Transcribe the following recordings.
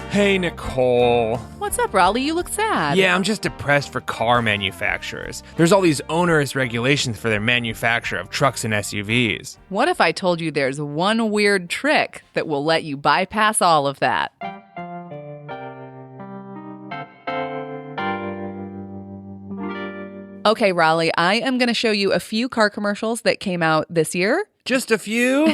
Hey, Nicole. What's up, Rollie? You look sad. Yeah, I'm just depressed for car manufacturers. There's all these onerous regulations for their manufacture of trucks and SUVs. What if I told you there's one weird trick that will let you bypass all of that? Okay, Rollie, I am going to show you a few car commercials that came out this year. Just a few?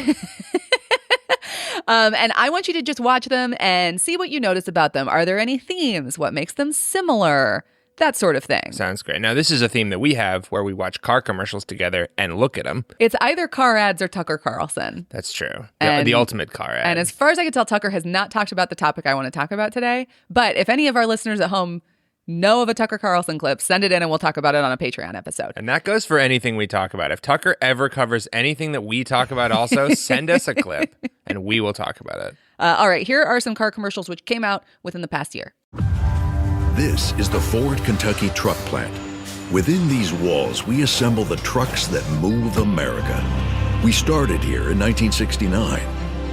And I want you to just watch them and see what you notice about them. Are there any themes? What makes them similar? That sort of thing. Sounds great. Now, this is a theme that we have where we watch car commercials together and look at them. It's either car ads or Tucker Carlson. That's true. And, the ultimate car ad. And as far as I can tell, Tucker has not talked about the topic I want to talk about today. But if any of our listeners at home know of a Tucker Carlson clip, send it in and we'll talk about it on a Patreon episode. And that goes for anything we talk about. If Tucker ever covers anything that we talk about also, send us a clip and we will talk about it. All right, here are some car commercials which came out within the past year. This is the Ford Kentucky truck plant. Within these walls, we assemble the trucks that move America. We started here in 1969.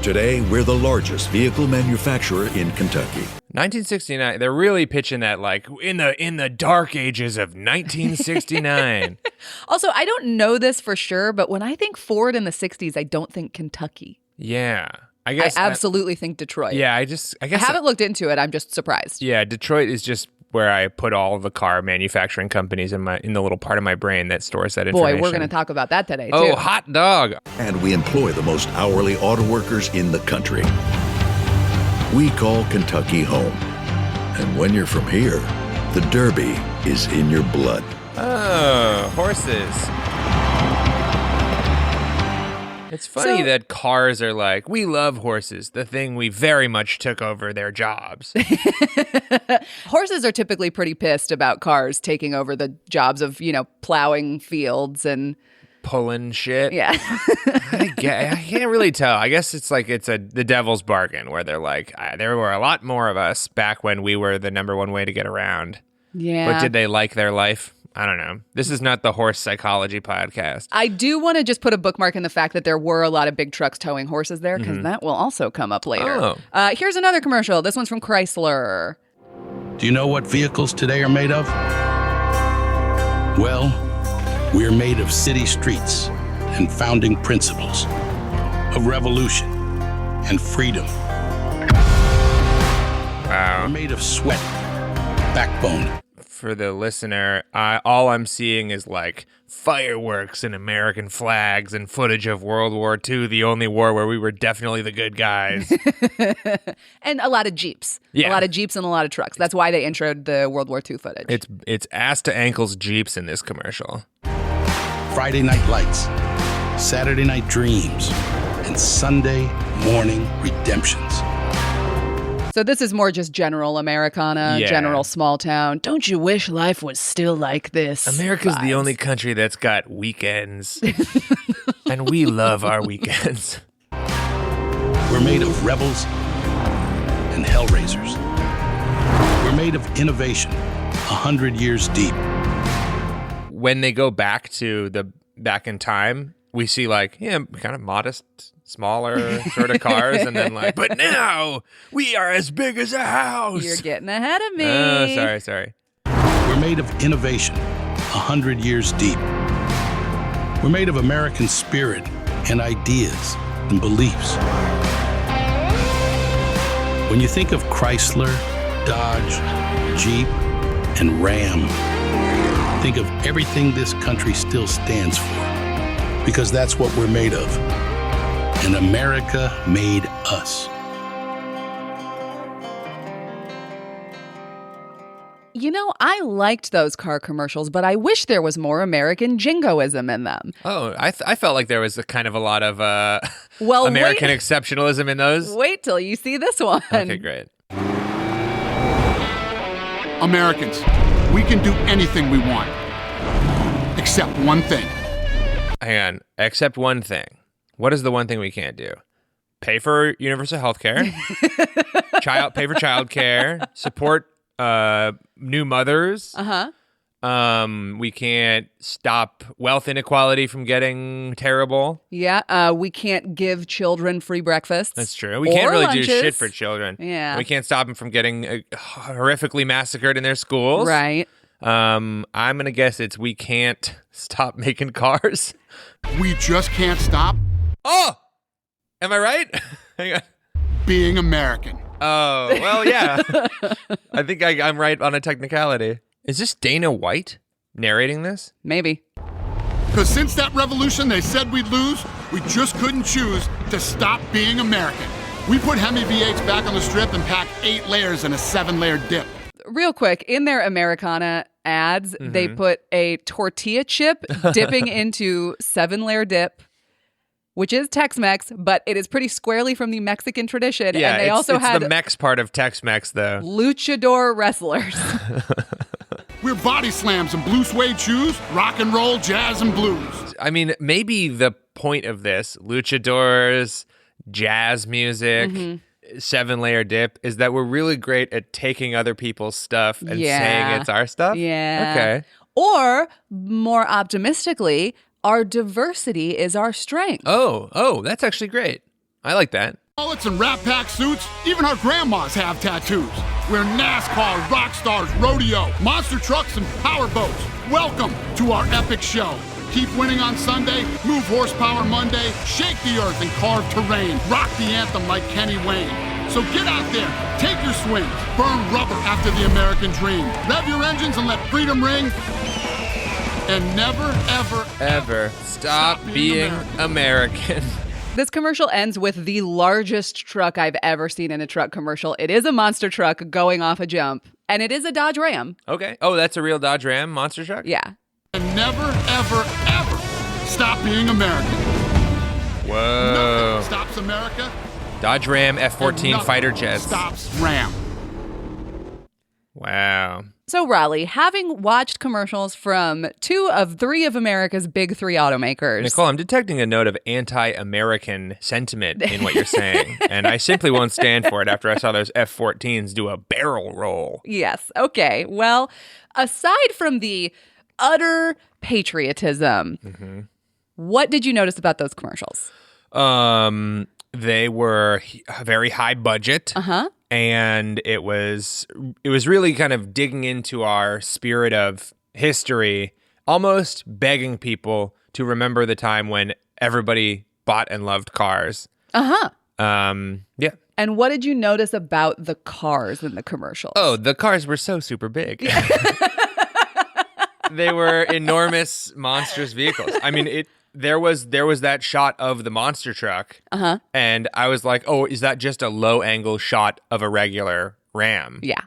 Today, we're the largest vehicle manufacturer in Kentucky. 1969, they're really pitching that like in the dark ages of 1969. Also, I don't know this for sure, but when I think Ford in the 60s, I don't think Kentucky. Yeah. I absolutely think Detroit. Yeah, I guess I haven't looked into it. I'm just surprised. Yeah, Detroit is just where I put all of the car manufacturing companies in the little part of my brain that stores that information. Boy, we're going to talk about that today, too. Oh, hot dog. And we employ the most hourly auto workers in the country. We call Kentucky home. And when you're from here, the Derby is in your blood. Oh, horses. It's funny that cars are like, we love horses, the thing we very much took over their jobs. Horses are typically pretty pissed about cars taking over the jobs of, plowing fields and pulling shit. Yeah. I can't really tell. I guess it's like the devil's bargain where they're like, there were a lot more of us back when we were the number one way to get around. Yeah. But did they like their life? I don't know. This is not the horse psychology podcast. I do want to just put a bookmark in the fact that there were a lot of big trucks towing horses there, because that will also come up later. Oh. Here's another commercial. This one's from Chrysler. Do you know what vehicles today are made of? Well, we're made of city streets and founding principles, of revolution and freedom. Wow. We're made of sweat, backbone. For the listener, all I'm seeing is like fireworks and American flags and footage of World War II, the only war where we were definitely the good guys. And a lot of Jeeps. Yeah. A lot of Jeeps and a lot of trucks. That's why they introed the World War II footage. It's ass to ankles Jeeps in this commercial. Friday night lights, Saturday night dreams, and Sunday morning redemptions. So this is more just general Americana, general small town. Don't you wish life was still like this? America's vibes. the only country that's got weekends. And we love our weekends. We're made of rebels and hellraisers. We're made of innovation, 100 years deep. When they go back in time, we see like, kind of modest, smaller sort of cars, and then like, but now we are as big as a house. You're getting ahead of me. Oh, sorry. We're made of innovation, 100 years deep. We're made of American spirit and ideas and beliefs. When you think of Chrysler, Dodge, Jeep, and Ram, think of everything this country still stands for, because that's what we're made of. And America made us. I liked those car commercials, but I wish there was more American jingoism in them. Oh, I felt like there was a lot of American exceptionalism in those. Wait till you see this one. Okay, great. Americans, we can do anything we want, except one thing. Hang on, except one thing. What is the one thing we can't do? Pay for universal health care, pay for child care, support new mothers, We can't stop wealth inequality from getting terrible. Yeah, we can't give children free breakfasts. That's true. We can't really lunches. do shit for children. Yeah. We can't stop them from getting horrifically massacred in their schools. Right. I'm going to guess it's we can't stop making cars. We just can't stop Oh! Am I right? Hang on. being American. Oh, well, yeah. I think I'm right on a technicality. Is this Dana White narrating this? Maybe. Because since that revolution they said we'd lose, we just couldn't choose to stop being American. We put Hemi V8s back on the strip and packed 8 layers in a 7-layer dip. Real quick, in their Americana ads, they put a tortilla chip dipping into 7-layer dip, which is Tex-Mex, but it is pretty squarely from the Mexican tradition. Yeah, and they also had the Mex part of Tex-Mex, though. luchador wrestlers. We're body slams and blue suede shoes, rock and roll, jazz and blues. I mean, maybe the point of this, luchadors, jazz music, 7-layer dip, is that we're really great at taking other people's stuff and saying it's our stuff? Yeah. Okay. Or, more optimistically, our diversity is our strength. Oh, that's actually great. I like that. Mullets and Rat Pack suits, even our grandmas have tattoos. We're NASCAR, rock stars, rodeo, monster trucks, and power boats. Welcome to our epic show. Keep winning on Sunday, move horsepower Monday, shake the earth and carve terrain, rock the anthem like Kenny Wayne. So get out there, take your swings, burn rubber after the American dream. Rev your engines and let freedom ring. And never, Ever stop being American. This commercial ends with the largest truck I've ever seen in a truck commercial. It is a monster truck going off a jump, and it is a Dodge Ram. Okay. Oh, that's a real Dodge Ram monster truck? Yeah. And never, ever stop being American. Whoa. Nothing stops America. Dodge Ram F-14 Nothing fighter jets. Stops Ram. Wow. So, Rollie, having watched commercials from 2 of 3 of America's big 3 automakers. Nicole, I'm detecting a note of anti-American sentiment in what you're saying, and I simply won't stand for it after I saw those F-14s do a barrel roll. Yes. Okay. Well, aside from the utter patriotism, what did you notice about those commercials? They were very high budget. And it was really kind of digging into our spirit of history, almost begging people to remember the time when everybody bought and loved cars. Yeah. And what did you notice about the cars in the commercials? Oh, the cars were so super big. They were enormous, monstrous vehicles. I mean, there was that shot of the monster truck, and I was like, oh, is that just a low-angle shot of a regular Ram? Yeah.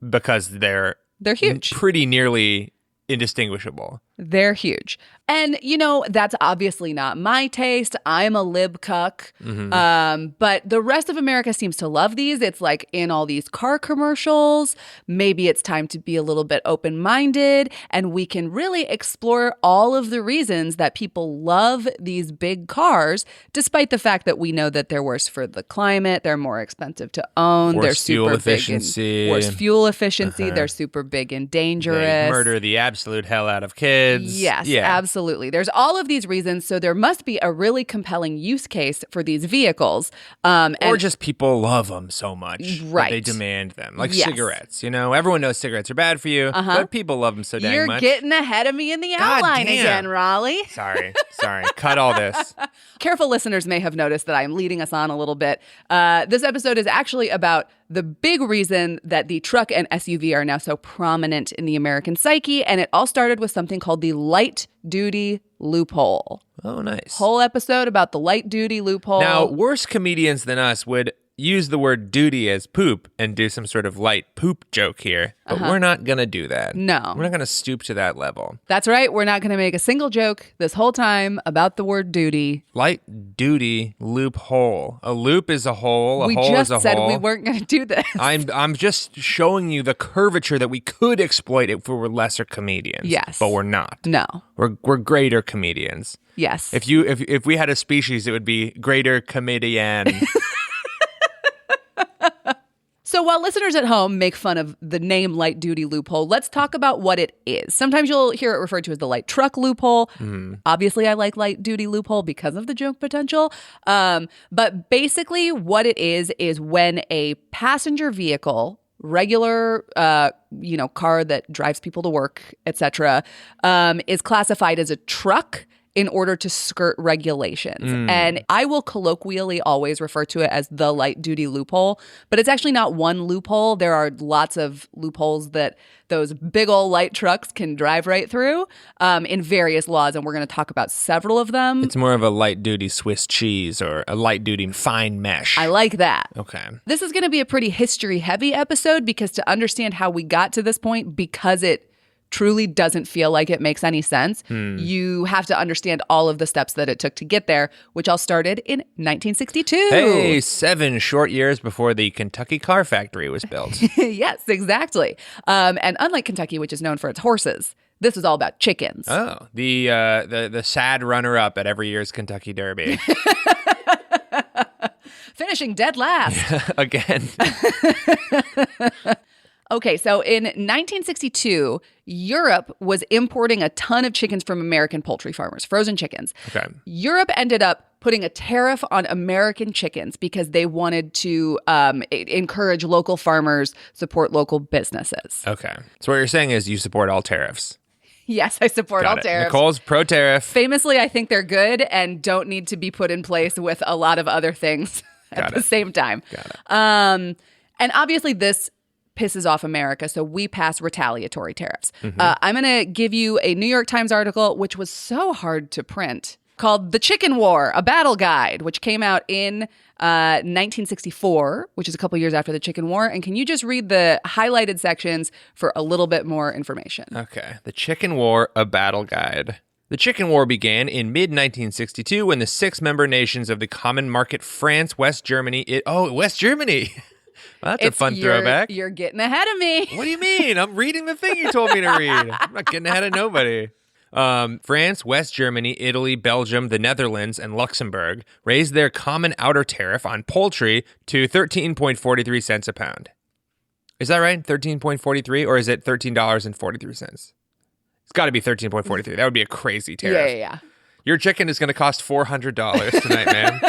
Because they're huge. Pretty nearly indistinguishable. They're huge. And, you know, that's obviously not my taste. I'm a lib cuck. But the rest of America seems to love these. It's like in all these car commercials. Maybe it's time to be a little bit open-minded, and we can really explore all of the reasons that people love these big cars, despite the fact that we know that they're worse for the climate, they're more expensive to own, they're super fuel big efficiency. worse fuel efficiency, they're super big and dangerous. They murder the absolute hell out of kids. Yes, absolutely. There's all of these reasons, so there must be a really compelling use case for these vehicles. Or just people love them so much that they demand them. Like cigarettes, you know? Everyone knows cigarettes are bad for you, but people love them so dang much. You're getting ahead of me in the outline again, Rollie. Sorry. Cut all this. Careful listeners may have noticed that I'm leading us on a little bit. This episode is actually about the big reason that the truck and SUV are now so prominent in the American psyche, and it all started with something called the light-duty loophole. Oh, nice. Whole episode about the light-duty loophole. Now, worse comedians than us would use the word duty as poop and do some sort of light poop joke here, but we're not going to do that. No. We're not going to stoop to that level. That's right. We're not going to make a single joke this whole time about the word duty. Light duty loophole. A loop is a hole. We hole just is a said hole. we weren't going to do this. I'm just showing you the curvature that we could exploit if we were lesser comedians. Yes. But we're not. No. We're greater comedians. Yes. If we had a species, it would be greater comedian. So while listeners at home make fun of the name light duty loophole, let's talk about what it is. Sometimes you'll hear it referred to as the light truck loophole. Obviously, I like light duty loophole because of the joke potential. But basically what it is when a passenger vehicle, regular, car that drives people to work, etc., is classified as a truck in order to skirt regulations. And I will colloquially always refer to it as the light duty loophole, but it's actually not one loophole. There are lots of loopholes that those big old light trucks can drive right through in various laws, and we're going to talk about several of them. It's more of a light duty Swiss cheese or a light duty fine mesh. I like that. Okay. This is going to be a pretty history-heavy episode because to understand how we got to this point, because it truly doesn't feel like it makes any sense, you have to understand all of the steps that it took to get there, which all started in 1962. Hey, 7 short years before the Kentucky car factory was built. Yes, exactly. And unlike Kentucky, which is known for its horses, this was all about chickens. Oh, the sad runner-up at every year's Kentucky Derby. Finishing dead last. Again. Okay, so in 1962, Europe was importing a ton of chickens from American poultry farmers, frozen chickens. Okay. Europe ended up putting a tariff on American chickens because they wanted to encourage local farmers, support local businesses. Okay. So what you're saying is you support all tariffs. Yes, I support all tariffs. Nicole's pro-tariff. Famously, I think they're good and don't need to be put in place with a lot of other things at the same time. Got it. And obviously this pisses off America, so we pass retaliatory tariffs. I'm going to give you a New York Times article, which was so hard to print, called The Chicken War, A Battle Guide, which came out in 1964, which is a couple years after the Chicken War. And can you just read the highlighted sections for a little bit more information? Okay. The Chicken War, A Battle Guide. The Chicken War began in mid-1962 when the 6 member nations of the Common Market, France, West Germany... West Germany! Well, that's a fun throwback. You're getting ahead of me. What do you mean? I'm reading the thing you told me to read. I'm not getting ahead of nobody. France, West Germany, Italy, Belgium, the Netherlands, and Luxembourg raised their common outer tariff on poultry to 13.43 cents a pound. Is that right? 13.43, or is it $13.43? It's got to be 13.43. That would be a crazy tariff. Yeah. Your chicken is going to cost $400 tonight, man.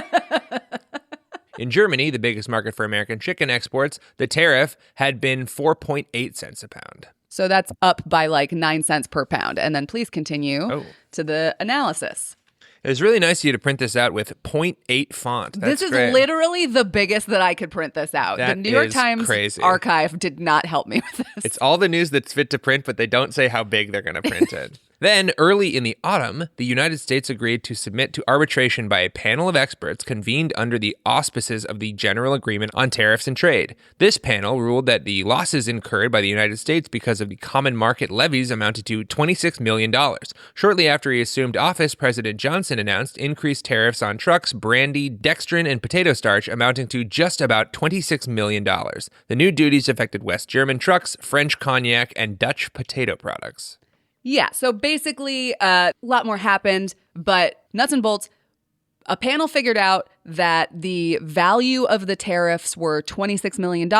In Germany, the biggest market for American chicken exports, the tariff had been 4.8 cents a pound. So that's up by like 9 cents per pound. And then please continue to the analysis. It was really nice of you to print this out with 0.8 font. That's this is great. Literally the biggest that I could print this out. That the New York is Times crazy. archive did not help me with this. It's all the news that's fit to print, but they don't say how big they're going to print it. Then, early in the autumn, the United States agreed to submit to arbitration by a panel of experts convened under the auspices of the General Agreement on Tariffs and Trade. This panel ruled that the losses incurred by the United States because of the common market levies amounted to $26 million. Shortly after he assumed office, President Johnson announced increased tariffs on trucks, brandy, dextrin, and potato starch amounting to just about $26 million. The new duties affected West German trucks, French cognac, and Dutch potato products. Yeah, so basically a lot more happened, but nuts and bolts, a panel figured out that the value of the tariffs were $26 million.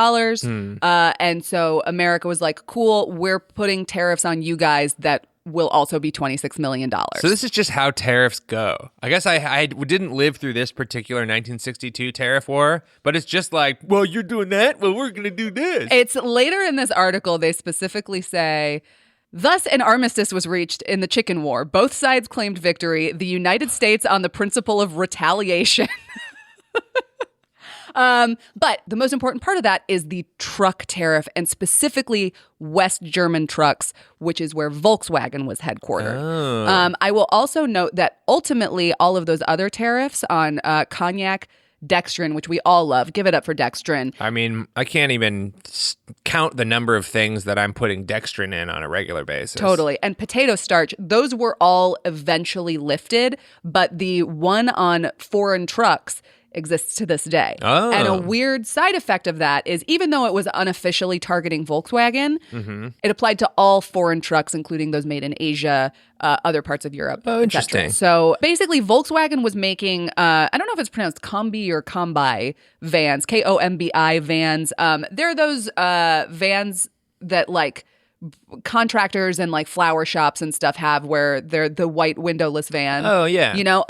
And so America was like, cool, we're putting tariffs on you guys that will also be $26 million. So this is just how tariffs go. I guess I didn't live through this particular 1962 tariff war, but it's just like, well, you're doing that? Well, we're going to do this. It's later in this article, they specifically say... Thus, an armistice was reached in the Chicken War. Both sides claimed victory, the United States on the principle of retaliation. But the most important part of that is the truck tariff, and specifically West German trucks, which is where Volkswagen was headquartered. Oh. I will also note that ultimately all of those other tariffs on cognac, dextrin, which we all love. Give it up for dextrin. I mean, I can't even count the number of things that I'm putting dextrin in on a regular basis. Totally. And potato starch, those were all eventually lifted, but the one on foreign trucks exists to this day. Oh. And a weird side effect of that is even though it was unofficially targeting Volkswagen, it applied to all foreign trucks, including those made in Asia, other parts of Europe. Oh, interesting. So basically, Volkswagen was making, I don't know if it's pronounced Kombi or Kombi vans, Kombi vans. They're those vans that like contractors and like flower shops and stuff have where they're the white windowless van. Oh, yeah. You know,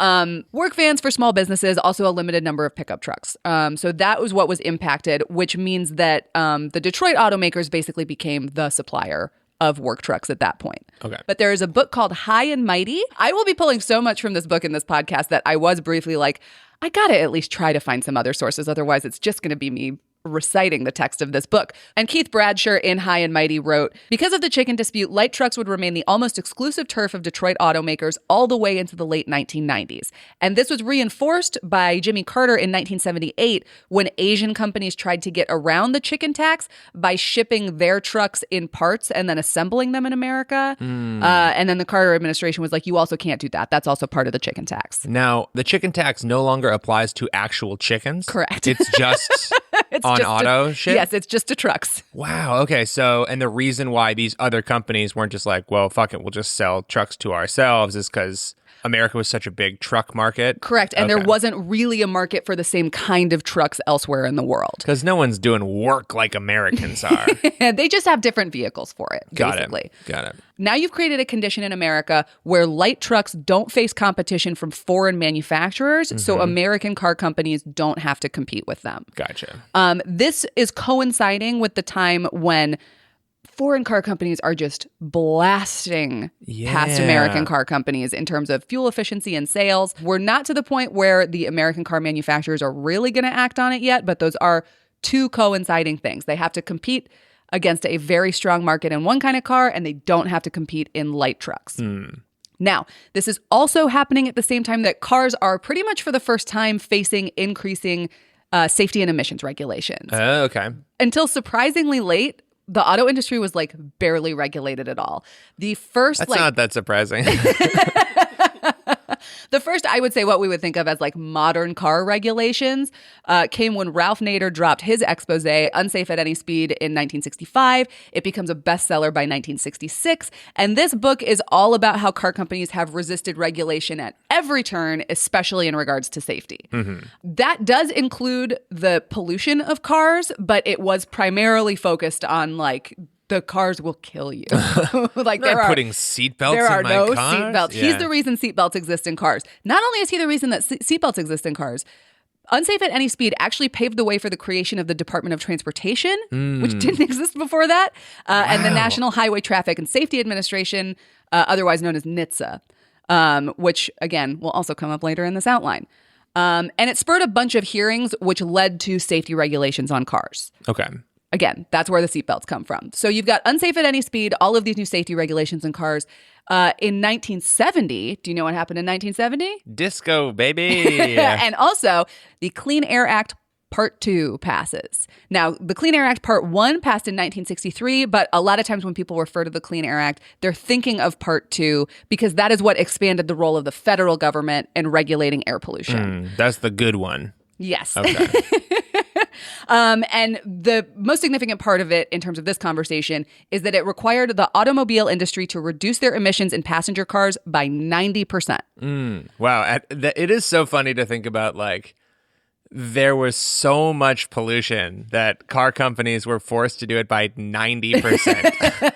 work vans for small businesses, also a limited number of pickup trucks. So that was what was impacted, which means that the Detroit automakers basically became the supplier of work trucks at that point. Okay. But there is a book called High and Mighty. I will be pulling so much from this book in this podcast that I was briefly like, I gotta at least try to find some other sources. Otherwise, it's just gonna be me reciting the text of this book. And Keith Bradsher in High and Mighty wrote, because of the chicken dispute, light trucks would remain the almost exclusive turf of Detroit automakers all the way into the late 1990s. And this was reinforced by Jimmy Carter in 1978 when Asian companies tried to get around the chicken tax by shipping their trucks in parts and then assembling them in America. And then the Carter administration was like, you also can't do that. That's also part of the chicken tax. Now, the chicken tax no longer applies to actual chickens. Correct. It's just It's on just auto shit? Yes, it's just to trucks. Wow. Okay. So, and the reason why these other companies weren't just like, well, fuck it, we'll just sell trucks to ourselves is because America was such a big truck market. Correct. And Okay. there wasn't really a market for the same kind of trucks elsewhere in the world. Because no one's doing work like Americans are. They just have different vehicles for it, Got basically. it. Got it. Now you've created a condition in America where light trucks don't face competition from foreign manufacturers, so American car companies don't have to compete with them. Gotcha. This is coinciding with the time when foreign car companies are just blasting past Yeah. American car companies in terms of fuel efficiency and sales. We're not to the point where the American car manufacturers are really going to act on it yet, but those are two coinciding things. They have to compete against a very strong market in one kind of car, and they don't have to compete in light trucks. Now, this is also happening at the same time that cars are pretty much for the first time facing increasing safety and emissions regulations. Okay. Until surprisingly late, the auto industry was like barely regulated at all. The first That's not that surprising. the first, I would say, what we would think of as like modern car regulations came when Ralph Nader dropped his expose, Unsafe at Any Speed, in 1965. It becomes a bestseller by 1966. And this book is all about how car companies have resisted regulation at every turn, especially in regards to safety. That does include the pollution of cars, but it was primarily focused on like the cars will kill you. Like They're putting seatbelts there are in my no cars? seatbelts. Yeah. He's the reason seatbelts exist in cars. Not only is he the reason that seatbelts exist in cars, Unsafe at Any Speed actually paved the way for the creation of the Department of Transportation, which didn't exist before that, and the National Highway Traffic and Safety Administration, otherwise known as NHTSA, which, again, will also come up later in this outline. And it spurred a bunch of hearings, which led to safety regulations on cars. Okay. Again, that's where the seatbelts come from. So you've got Unsafe at Any Speed, all of these new safety regulations in cars. In 1970, do you know what happened in 1970? Disco, baby. And also, the Clean Air Act Part 2 passes. Now, the Clean Air Act Part 1 passed in 1963, but a lot of times when people refer to the Clean Air Act, they're thinking of Part 2 because that is what expanded the role of the federal government in regulating air pollution. That's the good one. Yes. Okay. And the most significant part of it in terms of this conversation is that it required the automobile industry to reduce their emissions in passenger cars by 90%. Wow. It is so funny to think about, like, there was so much pollution that car companies were forced to do it by 90%.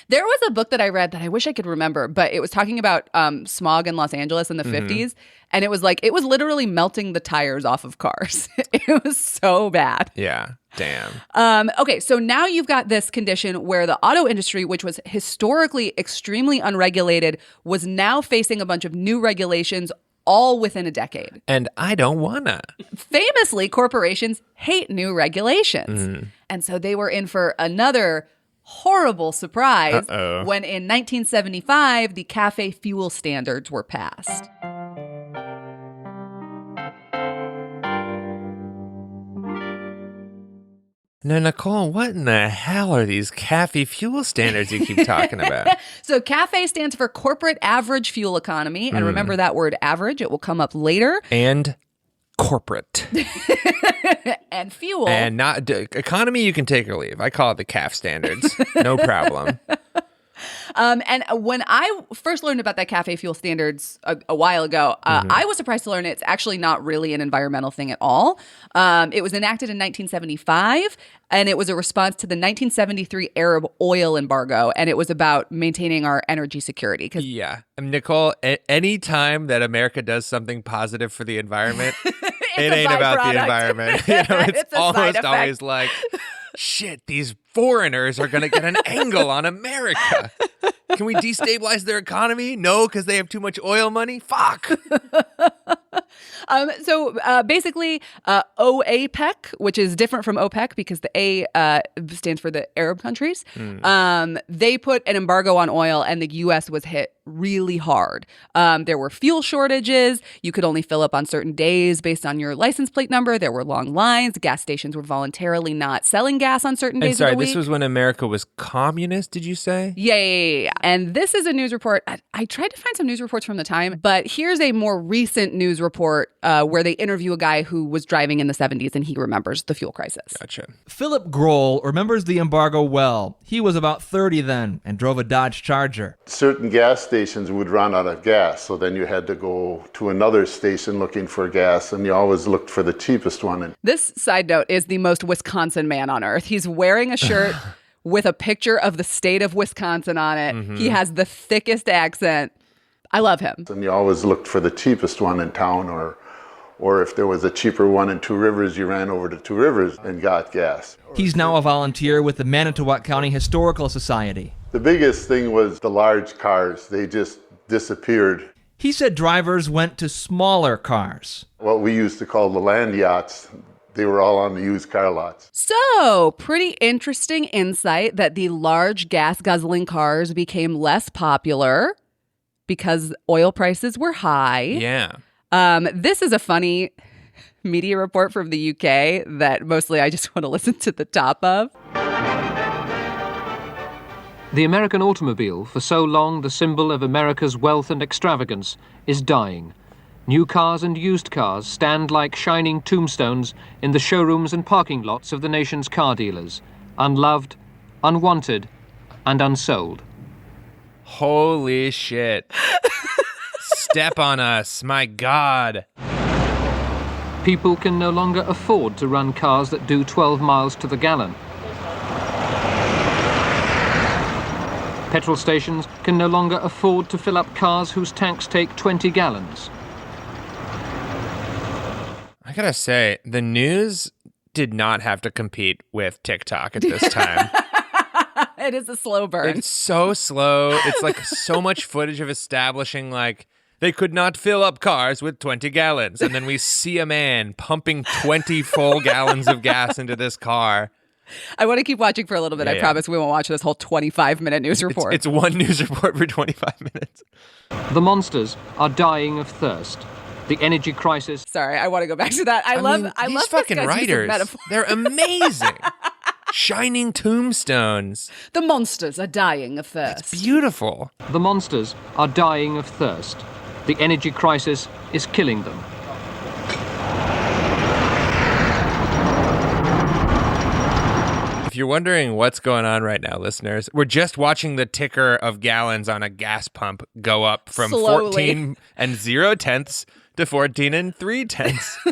There was a book that I read that I wish I could remember, but it was talking about smog in Los Angeles in the 50s. And it was like, it was literally melting the tires off of cars. It was so bad. Yeah. Damn. Okay, so now you've got this condition where the auto industry, which was historically extremely unregulated, was now facing a bunch of new regulations all within a decade. And I don't wanna. Famously, corporations hate new regulations. And so they were in for another horrible surprise when in 1975, the CAFE fuel standards were passed. Now, Nicole, what in the hell are these CAFE fuel standards you keep talking about? So CAFE stands for Corporate Average Fuel Economy. And remember that word average. It will come up later. And corporate. And fuel. And not economy, you can take or leave. I call it the CAF standards. No problem. And when I first learned about that cafe fuel standards a while ago, I was surprised to learn it's actually not really an environmental thing at all. It was enacted in 1975, and it was a response to the 1973 Arab oil embargo, and it was about maintaining our energy security. Yeah. Nicole, any time that America does something positive for the environment, it ain't about the environment. It's almost always like, shit, these foreigners are going to get an angle on America. Can we destabilize their economy? No, because they have too much oil money? Fuck. So basically, OAPEC, which is different from OPEC because the A stands for the Arab countries, they put an embargo on oil and the U.S. was hit really hard. There were fuel shortages. You could only fill up on certain days based on your license plate number. There were long lines. Gas stations were voluntarily not selling gas on certain days of the week. This was when America was communist, did you say? Yeah. And this is a news report. I tried to find some news reports from the time, but here's a more recent news report where they interview a guy who was driving in the 70s and he remembers the fuel crisis. Gotcha. Philip Grohl remembers the embargo well. He was about 30 then and drove a Dodge Charger. Certain gas stations would run out of gas, so then you had to go to another station looking for gas, and you always looked for the cheapest one. And this, side note, is the most Wisconsin man on earth. He's wearing a shirt with a picture of the state of Wisconsin on it. Mm-hmm. He has the thickest accent. I love him. And you always looked for the cheapest one in town, or if there was a cheaper one in Two Rivers, you ran over to Two Rivers and got gas. He's now a volunteer with the Manitowoc County Historical Society. The biggest thing was the large cars. They just disappeared. He said drivers went to smaller cars. What we used to call the land yachts. They were all on the used car lots. So, pretty interesting insight that the large gas-guzzling cars became less popular because oil prices were high. Yeah. This is a funny media report from the UK that mostly I just want to listen to the top of. The American automobile, for so long the symbol of America's wealth and extravagance, is dying. New cars and used cars stand like shining tombstones in the showrooms and parking lots of the nation's car dealers, unloved, unwanted, and unsold. Holy shit. Step on us, my God. People can no longer afford to run cars that do 12 miles to the gallon. Petrol stations can no longer afford to fill up cars whose tanks take 20 gallons. I gotta say, the news did not have to compete with TikTok at this time. It is a slow burn. It's so slow. It's like so much footage of establishing like they could not fill up cars with 20 gallons. And then we see a man pumping 20 full gallons of gas into this car. I want to keep watching for a little bit. I promise we won't watch this whole 25-minute news report. It's one news report for 25 minutes. The monsters are dying of thirst. The energy crisis. Sorry, I want to go back to that. I love these fucking writers. They're amazing. Shining tombstones. The monsters are dying of thirst. It's beautiful. The monsters are dying of thirst. The energy crisis is killing them. If you're wondering what's going on right now, listeners, we're just watching the ticker of gallons on a gas pump go up from slowly. 14 and 0.0 to 14 and 0.3.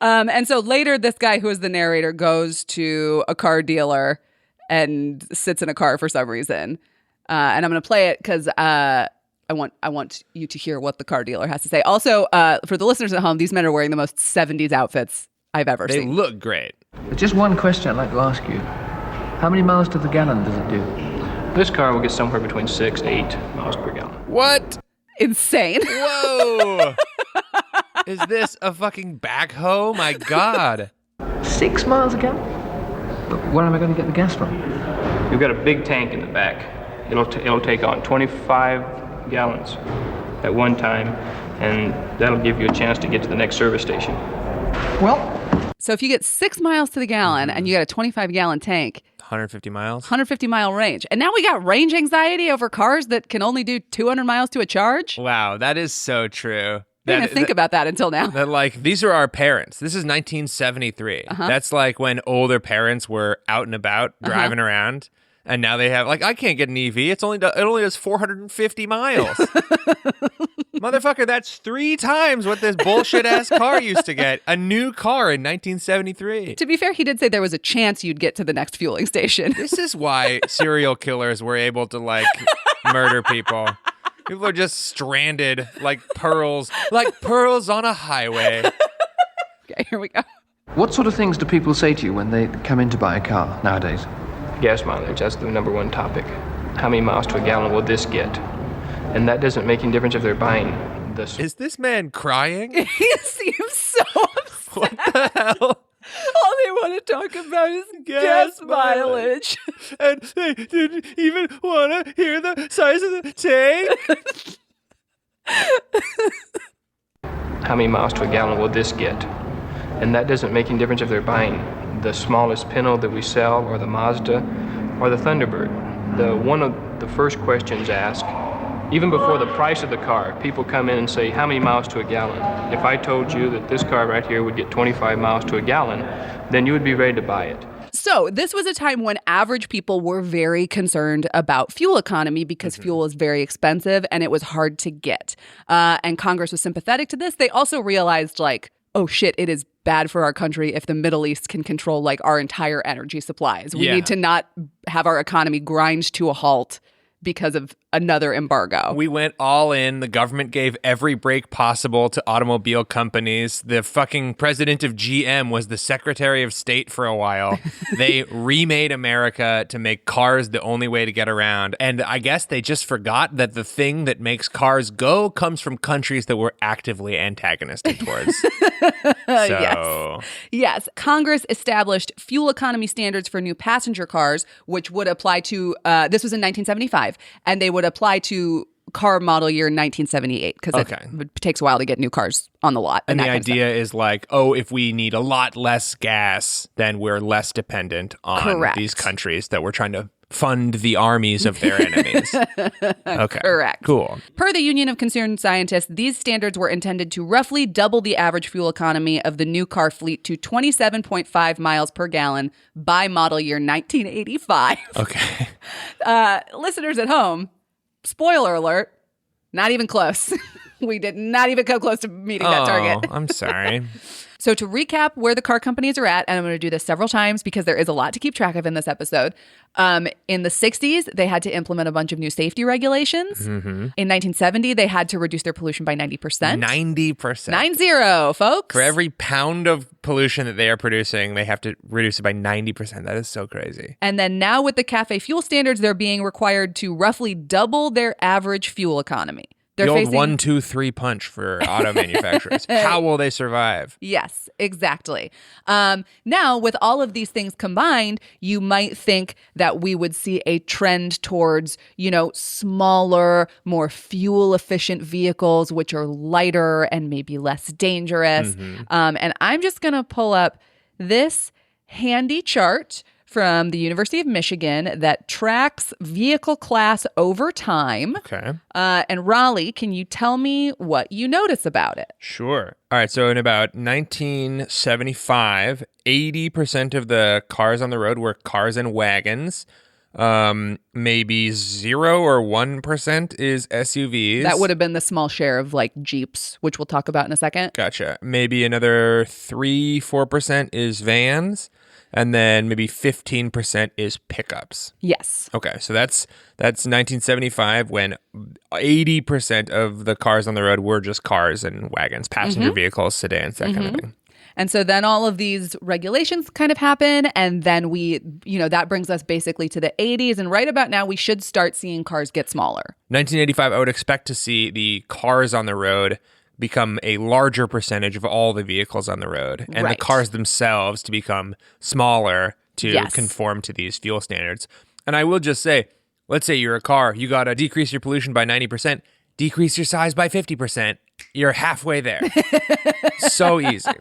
And so later, this guy who is the narrator goes to a car dealer and sits in a car for some reason. And I'm going to play it because I want you to hear what the car dealer has to say. Also, for the listeners at home, these men are wearing the most 70s outfits I've ever seen. They look great. Just one question I'd like to ask you. How many miles to the gallon does it do? This car will get somewhere between 6 to 8 miles per gallon. What? Insane. Whoa. Is this a fucking backhoe? My God. 6 miles a gallon? But where am I going to get the gas from? We've got a big tank in the back. It'll take on 25 gallons at one time, and that'll give you a chance to get to the next service station. Well, so if you get 6 miles to the gallon and you got a 25-gallon tank, 150 miles? 150-mile range. And now we got range anxiety over cars that can only do 200 miles to a charge? Wow, that is so true. didn't think about that until now. That like these are our parents. This is 1973. That's like when older parents were out and about driving around, and now they have like I can't get an EV. It only does 450 miles. Motherfucker, that's 3 times what this bullshit ass car used to get. A new car in 1973. To be fair, he did say there was a chance you'd get to the next fueling station. This is why serial killers were able to like murder people. People are just stranded like pearls on a highway. Okay, here we go. What sort of things do people say to you when they come in to buy a car nowadays? Gas mileage, that's the number one topic. How many miles to a gallon will this get? And that doesn't make any difference if they're buying this. Is this man crying? He seems so upset. What the hell? All they want to talk about is gas mileage. And they didn't even want to hear the size of the tank. How many miles to a gallon will this get? And that doesn't make any difference if they're buying the smallest Pinto that we sell or the Mazda or the Thunderbird. One of the first questions asked, even before the price of the car, people come in and say, how many miles to a gallon? If I told you that this car right here would get 25 miles to a gallon, then you would be ready to buy it. So this was a time when average people were very concerned about fuel economy because fuel is very expensive and it was hard to get. And Congress was sympathetic to this. They also realized, like, oh shit, it is bad for our country if the Middle East can control like our entire energy supplies. We need to not have our economy grind to a halt because of another embargo. We went all in. The government gave every break possible to automobile companies. The fucking president of GM was the Secretary of State for a while. They remade America to make cars the only way to get around. And I guess they just forgot that the thing that makes cars go comes from countries that we're actively antagonistic towards. Yes. Congress established fuel economy standards for new passenger cars, which would apply to, this was in 1975, and they would apply to car model year 1978 because it takes a while to get new cars on the lot. And the idea is like, oh, if we need a lot less gas, then we're less dependent on these countries that we're trying to fund the armies of their enemies. Okay. Correct. Cool. Per the Union of Concerned Scientists, these standards were intended to roughly double the average fuel economy of the new car fleet to 27.5 miles per gallon by model year 1985. Okay. Listeners at home, spoiler alert, not even close. We did not even come close to meeting that target. I'm sorry. So to recap where the car companies are at, and I'm going to do this several times because there is a lot to keep track of in this episode. In the 60s, they had to implement a bunch of new safety regulations. In 1970, they had to reduce their pollution by 90%. 90%. 90, folks. For every pound of pollution that they are producing, they have to reduce it by 90%. That is so crazy. And then now with the CAFE fuel standards, they're being required to roughly double their average fuel economy. The old 1, 2, 3 punch for auto manufacturers. How will they survive? Yes, exactly. Now, with all of these things combined, you might think that we would see a trend towards, smaller, more fuel-efficient vehicles, which are lighter and maybe less dangerous. And I'm just going to pull up this handy chart from the University of Michigan that tracks vehicle class over time. Okay. And Rollie, can you tell me what you notice about it? Sure. All right. So in about 1975, 80% of the cars on the road were cars and wagons. Maybe 0 or 1% is SUVs. That would have been the small share of like Jeeps, which we'll talk about in a second. Gotcha. Maybe another 3-4% is vans. And then maybe 15% is pickups. Yes. Okay, so that's 1975 when 80% of the cars on the road were just cars and wagons, passenger vehicles, sedans, that kind of thing. And so then all of these regulations kind of happen, and then that brings us basically to the 80s, and right about now we should start seeing cars get smaller. 1985, I would expect to see the cars on the road become a larger percentage of all the vehicles on the road, and the cars themselves to become smaller to conform to these fuel standards. And I will just say, let's say you're a car, you got to decrease your pollution by 90%, decrease your size by 50%. You're halfway there. So easy.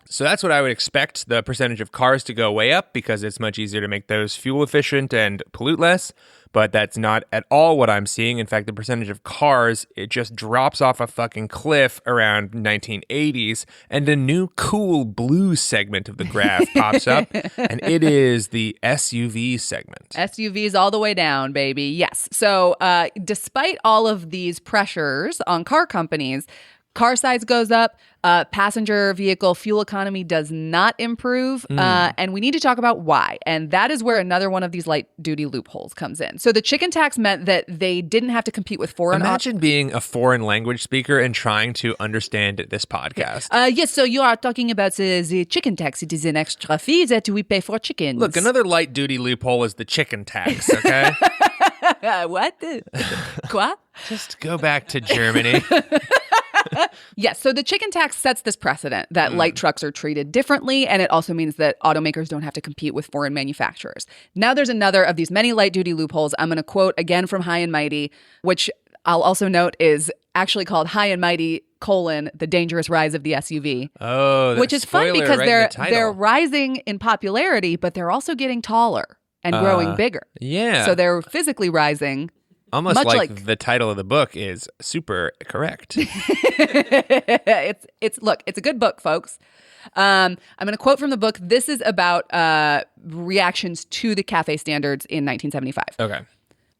So that's what I would expect the percentage of cars to go way up because it's much easier to make those fuel efficient and pollute less. but that's not at all what I'm seeing. In fact, the percentage of cars, it just drops off a fucking cliff around 1980s, and a new cool blue segment of the graph pops up, and it is the SUV segment. SUVs all the way down, baby. Yes. So despite all of these pressures on car companies, car size goes up, passenger vehicle fuel economy does not improve, and we need to talk about why. And that is where another one of these light-duty loopholes comes in. So the chicken tax meant that they didn't have to compete with foreign... Imagine being a foreign language speaker and trying to understand this podcast. Yes, so you are talking about the chicken tax. It is an extra fee that we pay for chickens. Look, another light-duty loophole is the chicken tax, okay? What? Quoi? Just go back to Germany. Yes, so the chicken tax sets this precedent that light trucks are treated differently, and it also means that automakers don't have to compete with foreign manufacturers. Now there's another of these many light-duty loopholes. I'm going to quote again from High and Mighty, which I'll also note is actually called High and Mighty, the dangerous rise of the SUV. Oh, which is fun because they're rising in popularity, but they're also getting taller and growing bigger. Yeah. So they're physically rising. Almost like the title of the book is super correct. It's a good book, folks. I'm going to quote from the book. This is about reactions to the CAFE standards in 1975. Okay.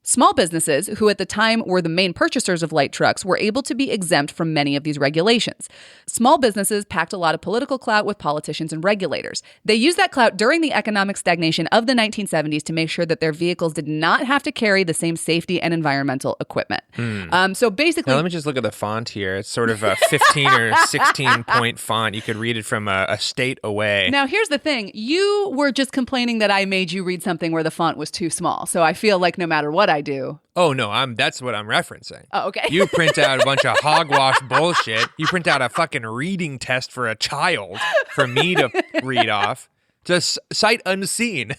Small businesses, who at the time were the main purchasers of light trucks, were able to be exempt from many of these regulations. Small businesses packed a lot of political clout with politicians and regulators. They used that clout during the economic stagnation of the 1970s to make sure that their vehicles did not have to carry the same safety and environmental equipment. So basically... Now, let me just look at the font here. It's sort of a 15 or 16 point font. You could read it from a state away. Now, here's the thing. You were just complaining that I made you read something where the font was too small. So I feel like no matter what I do. Oh, no, that's what I'm referencing. Oh, okay. You print out a bunch of hogwash bullshit. You print out a fucking reading test for a child for me to read off. Just sight unseen.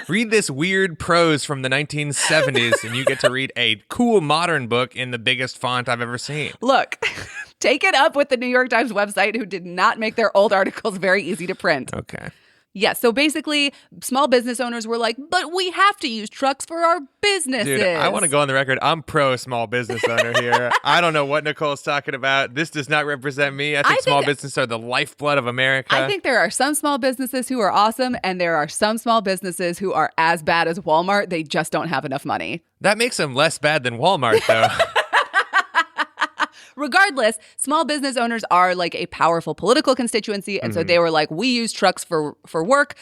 Read this weird prose from the 1970s and you get to read a cool modern book in the biggest font I've ever seen. Look, take it up with the New York Times website, who did not make their old articles very easy to print. Okay. Yeah, so basically, small business owners were like, but we have to use trucks for our businesses. Dude, I want to go on the record. I'm pro small business owner here. I don't know what Nicole's talking about. This does not represent me. I think small businesses are the lifeblood of America. I think there are some small businesses who are awesome, and there are some small businesses who are as bad as Walmart. They just don't have enough money. That makes them less bad than Walmart, though. Regardless, small business owners are like a powerful political constituency. And so they were like, we use trucks for work.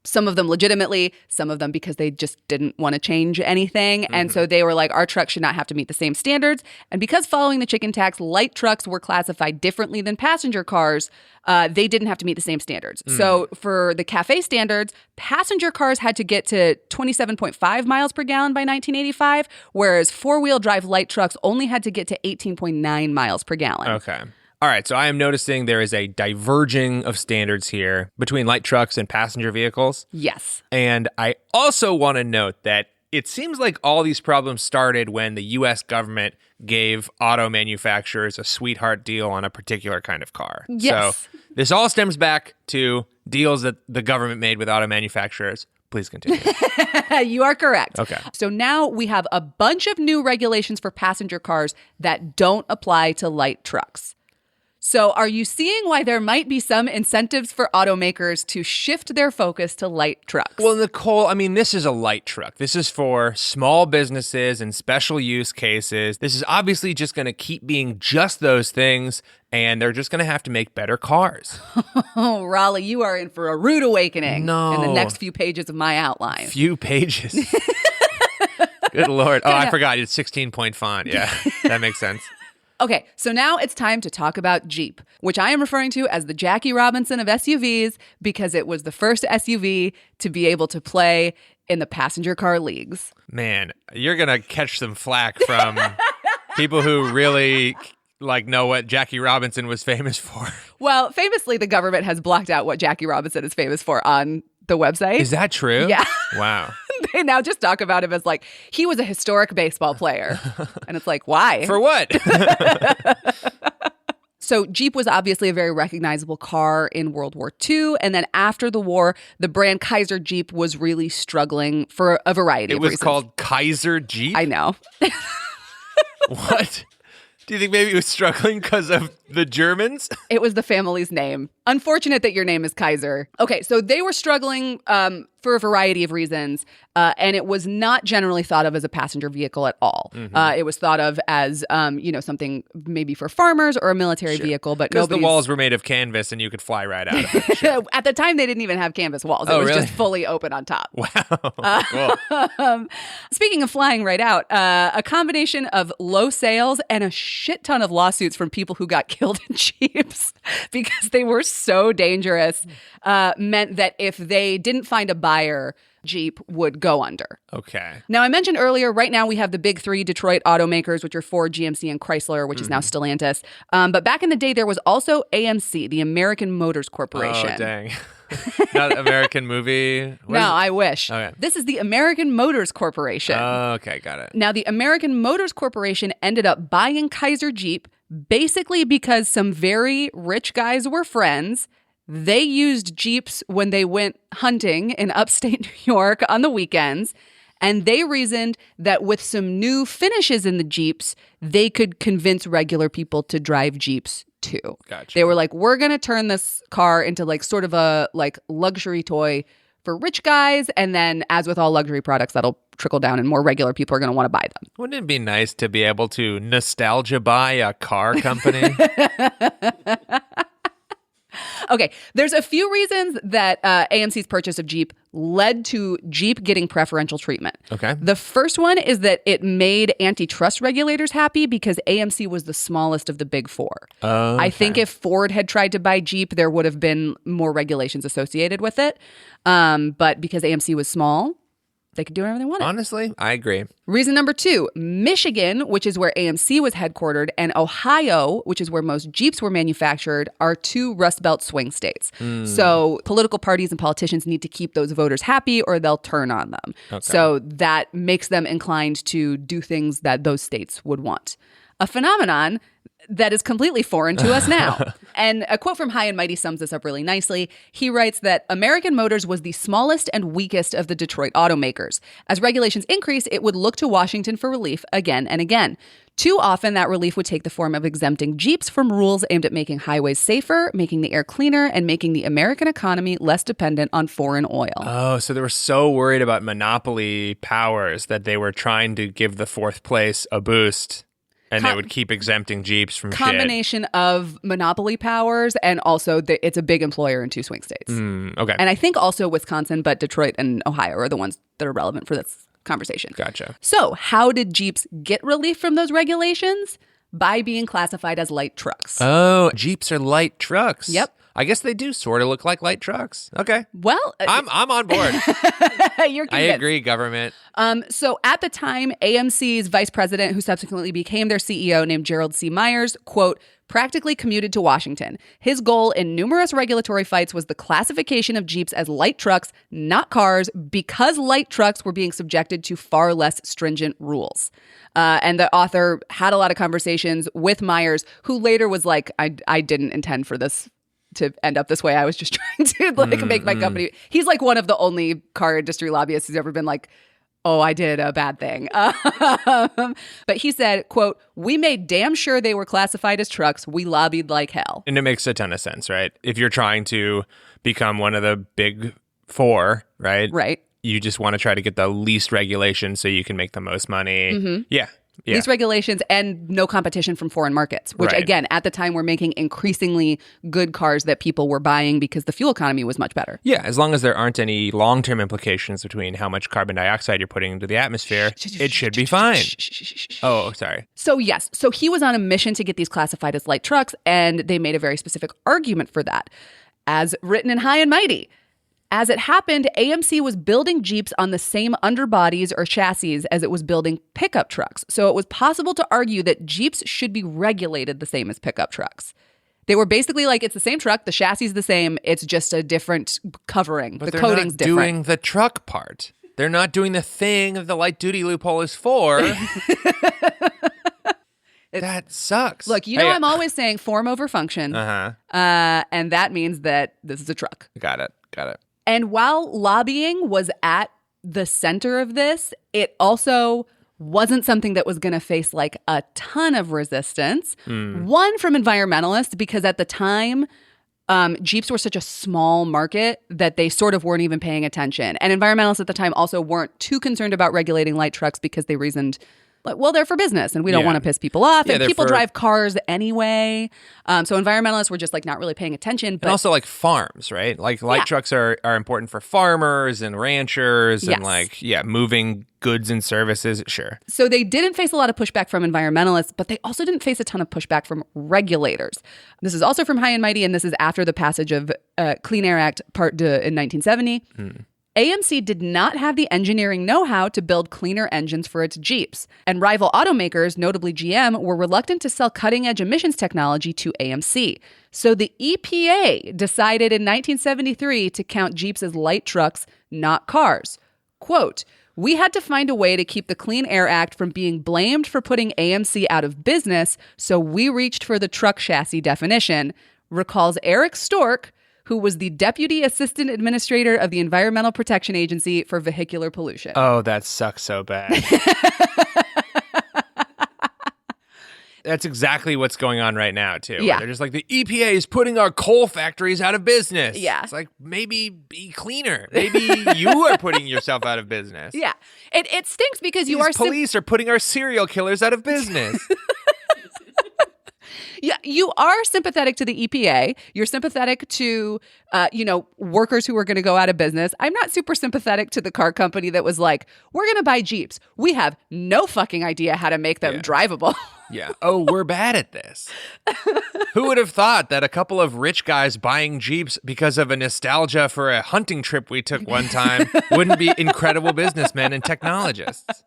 Some of them legitimately, some of them because they just didn't want to change anything. And so they were like, our trucks should not have to meet the same standards. And because following the chicken tax, light trucks were classified differently than passenger cars, they didn't have to meet the same standards. So for the CAFE standards, passenger cars had to get to 27.5 miles per gallon by 1985, whereas four-wheel drive light trucks only had to get to 18.9 miles per gallon. Okay. All right, so I am noticing there is a diverging of standards here between light trucks and passenger vehicles. Yes. And I also want to note that it seems like all these problems started when the U.S. government gave auto manufacturers a sweetheart deal on a particular kind of car. Yes. So this all stems back to deals that the government made with auto manufacturers. Please continue. You are correct. Okay. So now we have a bunch of new regulations for passenger cars that don't apply to light trucks. So are you seeing why there might be some incentives for automakers to shift their focus to light trucks? Well, Nicole, I mean, this is a light truck. This is for small businesses and special use cases. This is obviously just going to keep being just those things, and they're just going to have to make better cars. Oh, Rollie, you are in for a rude awakening No. in the next few pages of my outline. Few pages. Good Lord. Oh, I forgot. It's 16-point font. Yeah, that makes sense. Okay, so now it's time to talk about Jeep, which I am referring to as the Jackie Robinson of SUVs because it was the first SUV to be able to play in the passenger car leagues. Man, you're going to catch some flack from people who really know what Jackie Robinson was famous for. Well, famously, the government has blocked out what Jackie Robinson is famous for on the website. Is that true? Yeah. Wow. They now just talk about him as like, he was a historic baseball player. And it's like, why? For what? So Jeep was obviously a very recognizable car in World War II. And then after the war, the brand Kaiser Jeep was really struggling for a variety of reasons. It was called Kaiser Jeep? I know. What? Do you think maybe it was struggling because of the Germans? It was the family's name. Unfortunate that your name is Kaiser. Okay, so they were struggling for a variety of reasons, and it was not generally thought of as a passenger vehicle at all. It was thought of as, something maybe for farmers or a military vehicle, but because the walls were made of canvas and you could fly right out of it. Sure. At the time, they didn't even have canvas walls. It was just fully open on top. Wow. Cool. Speaking of flying right out, a combination of low sales and a shit ton of lawsuits from people who got killed in Jeeps because they were so dangerous meant that if they didn't find a buyer, Jeep would go under. Okay. Now, I mentioned earlier, right now we have the big three Detroit automakers, which are Ford, GMC, and Chrysler, which is now Stellantis. But back in the day, there was also AMC, the American Motors Corporation. Oh, dang. Not American movie? No, I wish. Okay. This is the American Motors Corporation. Okay, got it. Now, the American Motors Corporation ended up buying Kaiser Jeep basically because some very rich guys were friends. They used Jeeps when they went hunting in upstate New York on the weekends, and they reasoned that with some new finishes in the Jeeps, they could convince regular people to drive Jeeps too. Gotcha. They were like, we're going to turn this car into like sort of a like luxury toy for rich guys, and then as with all luxury products, that'll trickle down and more regular people are going to want to buy them. Wouldn't it be nice to be able to nostalgia buy a car company? Okay, there's a few reasons that AMC's purchase of Jeep led to Jeep getting preferential treatment. Okay. The first one is that it made antitrust regulators happy because AMC was the smallest of the big four. Oh, I think if Ford had tried to buy Jeep, there would have been more regulations associated with it. But because AMC was small, they could do whatever they wanted. Honestly, I agree. Reason number two, Michigan, which is where AMC was headquartered, and Ohio, which is where most Jeeps were manufactured, are two Rust Belt swing states. So political parties and politicians need to keep those voters happy or they'll turn on them. Okay. So that makes them inclined to do things that those states would want. A phenomenon that is completely foreign to us now. And a quote from High and Mighty sums this up really nicely. He writes that American Motors was the smallest and weakest of the Detroit automakers. As regulations increased, it would look to Washington for relief again and again. Too often, that relief would take the form of exempting Jeeps from rules aimed at making highways safer, making the air cleaner, and making the American economy less dependent on foreign oil. Oh, so they were so worried about monopoly powers that they were trying to give the fourth place a boost. And they would keep exempting Jeeps from combination of monopoly powers and also it's a big employer in two swing states. Okay. And I think also Wisconsin, but Detroit and Ohio are the ones that are relevant for this conversation. Gotcha. So how did Jeeps get relief from those regulations? By being classified as light trucks. Oh, Jeeps are light trucks. Yep. I guess they do sort of look like light trucks. Okay. Well, I'm on board. You're convinced. I agree, government. So at the time, AMC's vice president, who subsequently became their CEO, named Gerald C. Myers, quote, practically commuted to Washington. His goal in numerous regulatory fights was the classification of Jeeps as light trucks, not cars, because light trucks were being subjected to far less stringent rules. And the author had a lot of conversations with Myers, who later was like, I didn't intend for this to end up this way. I was just trying to make my company. He's like one of the only car industry lobbyists who's ever been like, oh, I did a bad thing. But he said, quote, we made damn sure they were classified as trucks. We lobbied like hell. And it makes a ton of sense, right? If you're trying to become one of the big four, right? Right. You just want to try to get the least regulation so you can make the most money. Yeah. These regulations and no competition from foreign markets, which again, at the time were making increasingly good cars that people were buying because the fuel economy was much better. Yeah, as long as there aren't any long-term implications between how much carbon dioxide you're putting into the atmosphere, it should be fine. Oh, sorry. So yes, so he was on a mission to get these classified as light trucks, and they made a very specific argument for that, as written in High and Mighty. As it happened, AMC was building Jeeps on the same underbodies or chassis as it was building pickup trucks. So it was possible to argue that Jeeps should be regulated the same as pickup trucks. They were basically like, it's the same truck, the chassis is the same, it's just a different covering. But the coating's different. They're not doing the truck part. They're not doing the thing that the light duty loophole is for. That sucks. Look, I'm always saying form over function. And that means that this is a truck. Got it. And while lobbying was at the center of this, it also wasn't something that was going to face like a ton of resistance. One, from environmentalists, because at the time, Jeeps were such a small market that they sort of weren't even paying attention. And environmentalists at the time also weren't too concerned about regulating light trucks because they reasoned, like, well, they're for business and we don't want to piss people off. And people drive cars anyway. So environmentalists were just like not really paying attention. But and also like farms, right? Like light trucks are important for farmers and ranchers and moving goods and services. Sure. So they didn't face a lot of pushback from environmentalists, but they also didn't face a ton of pushback from regulators. This is also from High and Mighty, and this is after the passage of Clean Air Act Part 2 in 1970. AMC did not have the engineering know-how to build cleaner engines for its Jeeps, and rival automakers, notably GM, were reluctant to sell cutting-edge emissions technology to AMC. So the EPA decided in 1973 to count Jeeps as light trucks, not cars. Quote, "We had to find a way to keep the Clean Air Act from being blamed for putting AMC out of business, so we reached for the truck chassis definition," recalls Eric Stork, who was the Deputy Assistant Administrator of the Environmental Protection Agency for Vehicular Pollution. Oh, that sucks so bad. That's exactly what's going on right now, too. Yeah. They're just like, the EPA is putting our coal factories out of business. Yeah. It's like, maybe be cleaner. Maybe you are putting yourself out of business. Yeah. It stinks because These police are putting our serial killers out of business. Yeah, you are sympathetic to the EPA. You're sympathetic to, workers who are going to go out of business. I'm not super sympathetic to the car company that was like, we're going to buy Jeeps. We have no fucking idea how to make them drivable. Yeah. Oh, we're bad at this. Who would have thought that a couple of rich guys buying Jeeps because of a nostalgia for a hunting trip we took one time wouldn't be incredible businessmen and technologists?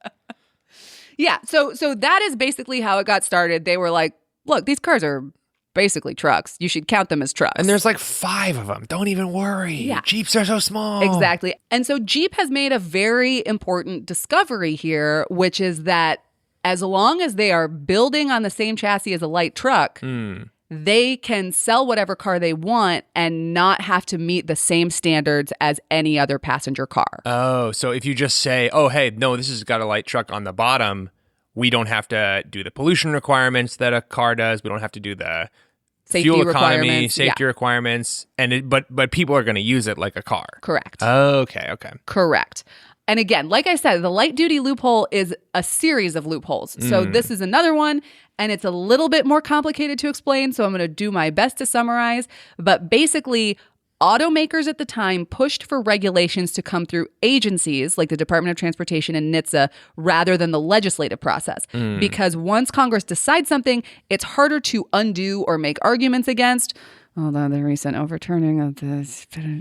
Yeah. So that is basically how it got started. They were like, look, these cars are basically trucks. You should count them as trucks. And there's like 5 of them. Don't even worry. Yeah. Jeeps are so small. Exactly. And so Jeep has made a very important discovery here, which is that as long as they are building on the same chassis as a light truck, they can sell whatever car they want and not have to meet the same standards as any other passenger car. Oh, so if you just say, oh, hey, no, this has got a light truck on the bottom, we don't have to do the pollution requirements that a car does. We don't have to do the safety fuel economy, requirements. safety requirements. And but people are going to use it like a car. Correct. Okay. Correct. And again, like I said, the light duty loophole is a series of loopholes. So this is another one, and it's a little bit more complicated to explain. So I'm going to do my best to summarize. But basically, automakers at the time pushed for regulations to come through agencies like the Department of Transportation and NHTSA rather than the legislative process. Because once Congress decides something, it's harder to undo or make arguments against. Although the recent overturning of the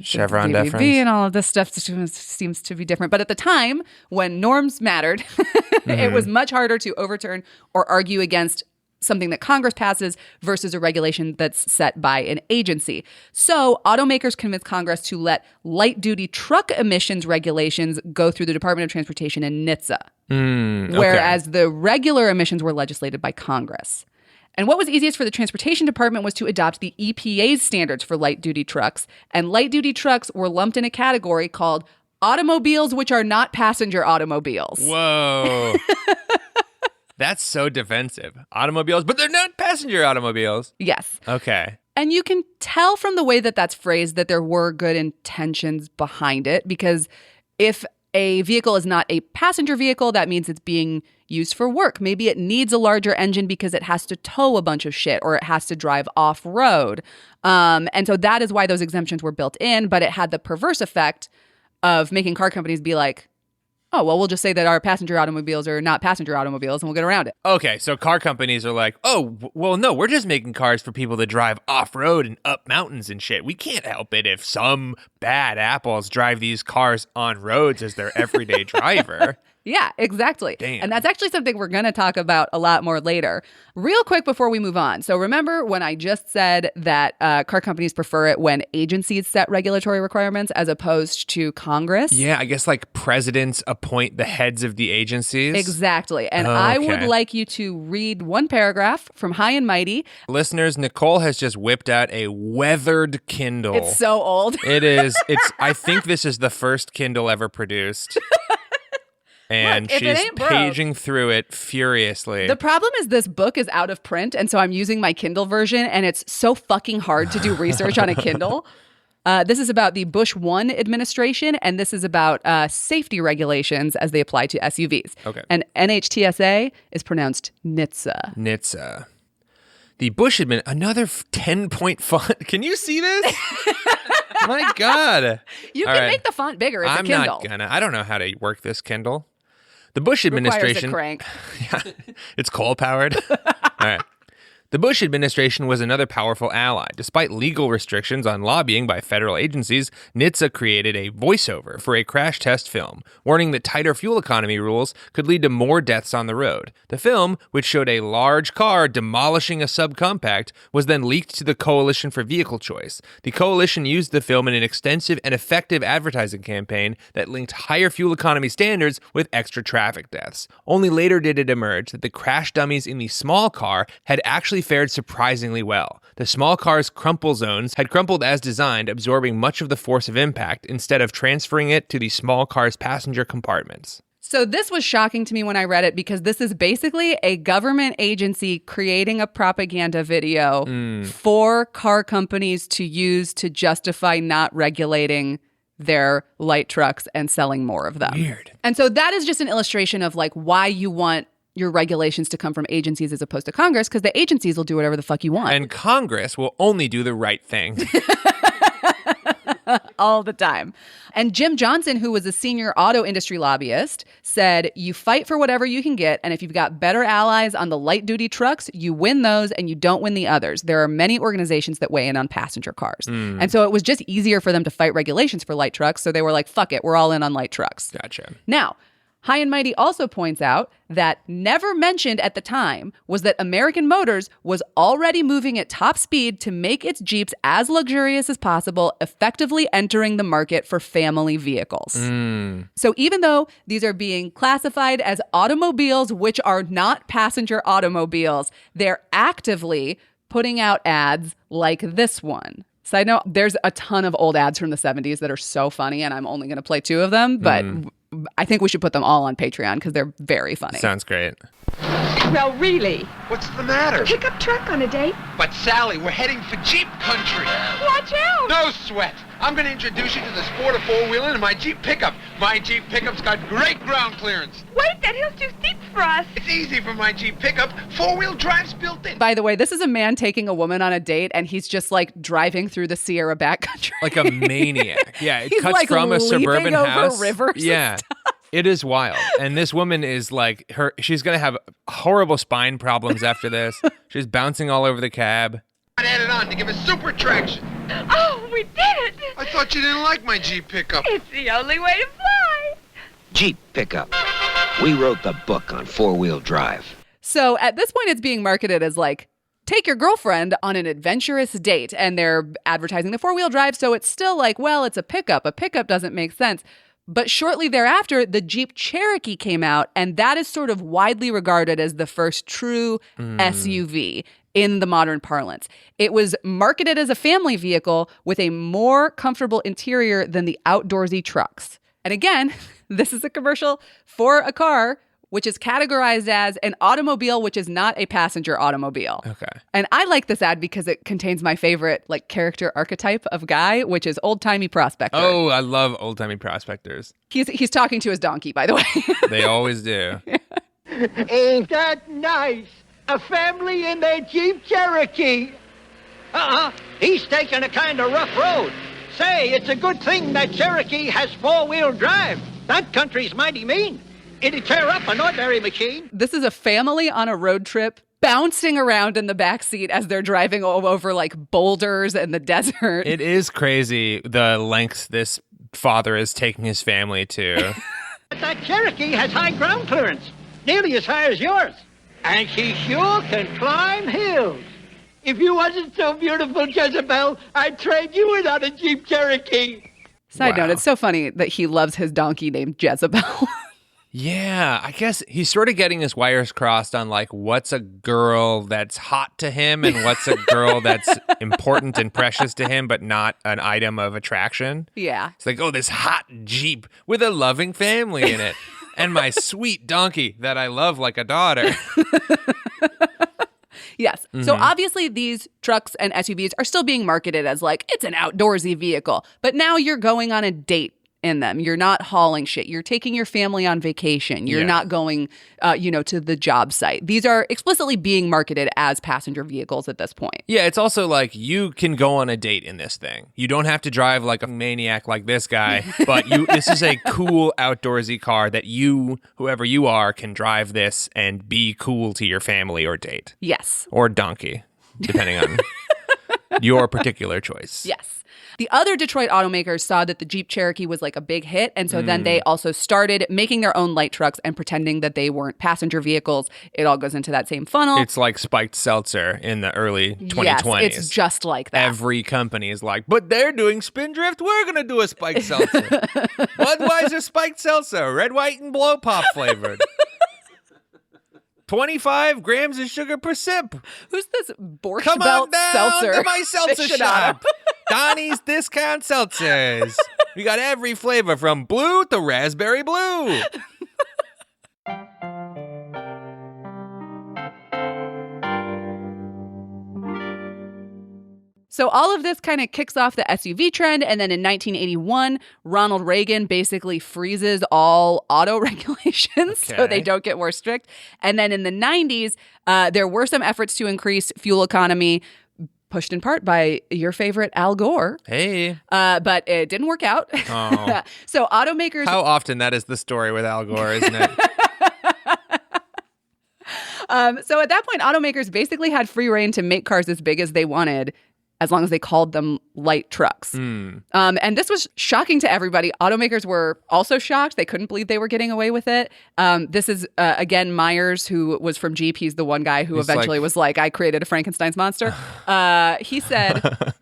Chevron DVB deference and all of this stuff seems to be different. But at the time, when norms mattered, it was much harder to overturn or argue against something that Congress passes versus a regulation that's set by an agency. So automakers convinced Congress to let light-duty truck emissions regulations go through the Department of Transportation and NHTSA, whereas the regular emissions were legislated by Congress. And what was easiest for the Transportation Department was to adopt the EPA's standards for light-duty trucks, and light-duty trucks were lumped in a category called automobiles which are not passenger automobiles. Whoa. That's so defensive. Automobiles, but they're not passenger automobiles. Yes. Okay. And you can tell from the way that that's phrased that there were good intentions behind it, because if a vehicle is not a passenger vehicle, that means it's being used for work. Maybe it needs a larger engine because it has to tow a bunch of shit or it has to drive off-road. And so that is why those exemptions were built in, but it had the perverse effect of making car companies be like, oh, well, we'll just say that our passenger automobiles are not passenger automobiles and we'll get around it. Okay, so car companies are like, oh, well, no, we're just making cars for people that drive off-road and up mountains and shit. We can't help it if some bad apples drive these cars on roads as their everyday driver. Yeah, exactly. Damn. And that's actually something we're going to talk about a lot more later. Real quick before we move on. So remember when I just said that car companies prefer it when agencies set regulatory requirements as opposed to Congress? Yeah, I guess like presidents appoint the heads of the agencies. Exactly. And I would like you to read one paragraph from High and Mighty. Listeners, Nicole has just whipped out a weathered Kindle. It's so old. It is. I think this is the first Kindle ever produced. And Look, she's paging through it furiously. The problem is this book is out of print, and so I'm using my Kindle version, and it's so fucking hard to do research on a Kindle. This is about the Bush 1 administration, and this is about safety regulations as they apply to SUVs. Okay. And NHTSA is pronounced NHTSA. NHTSA. The Bush another 10-point font. Can you see this? My God. You can make the font bigger. It's a Kindle. I'm not gonna. I don't know how to work this Kindle. The Bush administration. Requires a crank. Yeah, it's coal-powered. All right. The Bush administration was another powerful ally. Despite legal restrictions on lobbying by federal agencies, NHTSA created a voiceover for a crash test film, warning that tighter fuel economy rules could lead to more deaths on the road. The film, which showed a large car demolishing a subcompact, was then leaked to the Coalition for Vehicle Choice. The coalition used the film in an extensive and effective advertising campaign that linked higher fuel economy standards with extra traffic deaths. Only later did it emerge that the crash dummies in the small car had actually fared surprisingly well. The small car's crumple zones had crumpled as designed, absorbing much of the force of impact instead of transferring it to the small car's passenger compartments. So this was shocking to me when I read it because this is basically a government agency creating a propaganda video for car companies to use to justify not regulating their light trucks and selling more of them. Weird. And so that is just an illustration of like why you want your regulations to come from agencies as opposed to Congress, because the agencies will do whatever the fuck you want. And Congress will only do the right thing. All the time. And Jim Johnson, who was a senior auto industry lobbyist, said, you fight for whatever you can get, and if you've got better allies on the light-duty trucks, you win those and you don't win the others. There are many organizations that weigh in on passenger cars. And so it was just easier for them to fight regulations for light trucks, so they were like, fuck it, we're all in on light trucks. Gotcha. Now, High and Mighty also points out that never mentioned at the time was that American Motors was already moving at top speed to make its Jeeps as luxurious as possible, effectively entering the market for family vehicles. So even though these are being classified as automobiles, which are not passenger automobiles, they're actively putting out ads like this one. Side note, there's a ton of old ads from the 70s that are so funny, and I'm only going to play 2 of them, but I think we should put them all on Patreon because they're very funny. Sounds great. Well, really? What's the matter? Pickup truck on a date? But Sally, we're heading for Jeep country. Watch out! No sweat. I'm going to introduce you to the sport of four-wheeling and my Jeep pickup. My Jeep pickup's got great ground clearance. Wait, that hill's too steep for us. It's easy for my Jeep pickup. Four-wheel drive's built in. By the way, this is a man taking a woman on a date, and he's just like driving through the Sierra backcountry. Like a maniac. Yeah, it He's cuts like from a suburban over house. Rivers Yeah. It is wild. And this woman is like, she's going to have horrible spine problems after this. She's bouncing all over the cab. I added on to give us super traction. Oh, we did it! I thought you didn't like my Jeep pickup. It's the only way to fly. Jeep pickup. We wrote the book on four-wheel drive. So at this point, it's being marketed as like, take your girlfriend on an adventurous date. And they're advertising the four-wheel drive. So it's still like, well, it's a pickup. A pickup doesn't make sense. But shortly thereafter, the Jeep Cherokee came out, and that is sort of widely regarded as the first true SUV in the modern parlance. It was marketed as a family vehicle with a more comfortable interior than the outdoorsy trucks. And again, this is a commercial for a car which is categorized as an automobile, which is not a passenger automobile. Okay. And I like this ad because it contains my favorite like character archetype of guy, which is old-timey prospector. Oh, I love old-timey prospectors. He's talking to his donkey, by the way. They always do. Ain't that nice? A family in their Jeep Cherokee. He's taking a kind of rough road. Say, it's a good thing that Cherokee has four-wheel drive. That country's mighty mean. It'd tear up an ordinary machine. This is a family on a road trip bouncing around in the backseat as they're driving over like boulders and the desert. It is crazy the lengths this father is taking his family to. But that Cherokee has high ground clearance, nearly as high as yours. And she sure can climb hills. If you wasn't so beautiful, Jezebel, I'd trade you in on a Jeep Cherokee. Side note, it's so funny that he loves his donkey named Jezebel. Yeah, I guess he's sort of getting his wires crossed on like what's a girl that's hot to him and what's a girl that's important and precious to him, but not an item of attraction. Yeah. It's like, oh, this hot Jeep with a loving family in it and my sweet donkey that I love like a daughter. Yes. So obviously these trucks and SUVs are still being marketed as like, it's an outdoorsy vehicle. But now you're going on a date in them. You're not hauling shit. You're taking your family on vacation. You're not going, to the job site. These are explicitly being marketed as passenger vehicles at this point. Yeah, it's also like you can go on a date in this thing. You don't have to drive like a maniac like this guy, but this is a cool outdoorsy car that you, whoever you are, can drive this and be cool to your family or date. Yes. Or donkey, depending on your particular choice. Yes. The other Detroit automakers saw that the Jeep Cherokee was like a big hit, and so then they also started making their own light trucks and pretending that they weren't passenger vehicles. It all goes into that same funnel. It's like spiked seltzer in the early 2020s. Yes, it's just like that. Every company is like, but they're doing Spindrift, we're going to do a spiked seltzer. Budweiser spiked seltzer, red, white, and blow pop flavored. 25 grams of sugar per sip. Who's this Borscht Come Belt on down seltzer? to my seltzer shop. Donnie's Discount Seltzers. We got every flavor from blue to raspberry blue. So all of this kind of kicks off the SUV trend, and then in 1981, Ronald Reagan basically freezes all auto regulations so they don't get more strict. And then in the 90s, there were some efforts to increase fuel economy, pushed in part by your favorite Al Gore. Hey. But it didn't work out. Oh. So automakers... How often that is the story with Al Gore, isn't it? So at that point, automakers basically had free reign to make cars as big as they wanted, as long as they called them light trucks. And this was shocking to everybody. Automakers were also shocked. They couldn't believe they were getting away with it. This is, again, Myers, who was from Jeep. He's the one guy who eventually was like, I created a Frankenstein's monster. He said...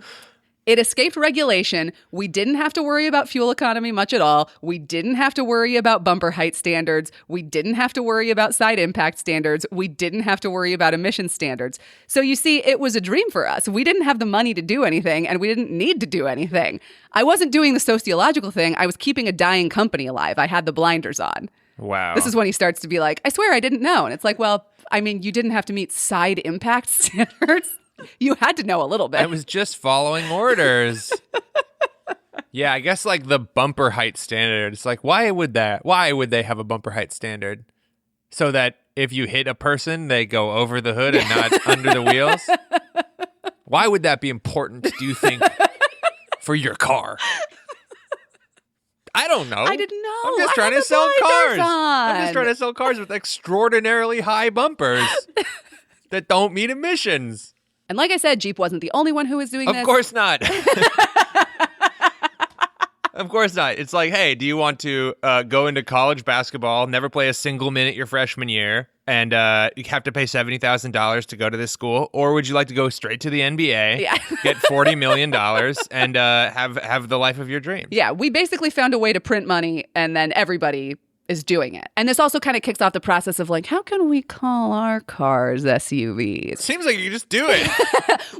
It escaped regulation. We didn't have to worry about fuel economy much at all. We didn't have to worry about bumper height standards. We didn't have to worry about side impact standards. We didn't have to worry about emission standards. So you see, it was a dream for us. We didn't have the money to do anything, and we didn't need to do anything. I wasn't doing the sociological thing. I was keeping a dying company alive. I had the blinders on. Wow. This is when he starts to be like, I swear I didn't know. And it's like, well, I mean, you didn't have to meet side impact standards. You had to know a little bit. I was just following orders. Yeah, I guess like the bumper height standard. It's like, why would they have a bumper height standard? So that if you hit a person, they go over the hood and not under the wheels? Why would that be important, do you think, for your car? I don't know. I didn't know. I'm just trying to sell cars. I'm just trying to sell cars with extraordinarily high bumpers that don't meet emissions. And like I said, Jeep wasn't the only one who was doing this. Of course not. Of course not. It's like, hey, do you want to go into college basketball, never play a single minute your freshman year, and you have to pay $70,000 to go to this school? Or would you like to go straight to the NBA, get $40 million, and have the life of your dreams? Yeah, we basically found a way to print money, and then everybody is doing it. And this also kind of kicks off the process of like, how can we call our cars SUVs? Seems like you just do it.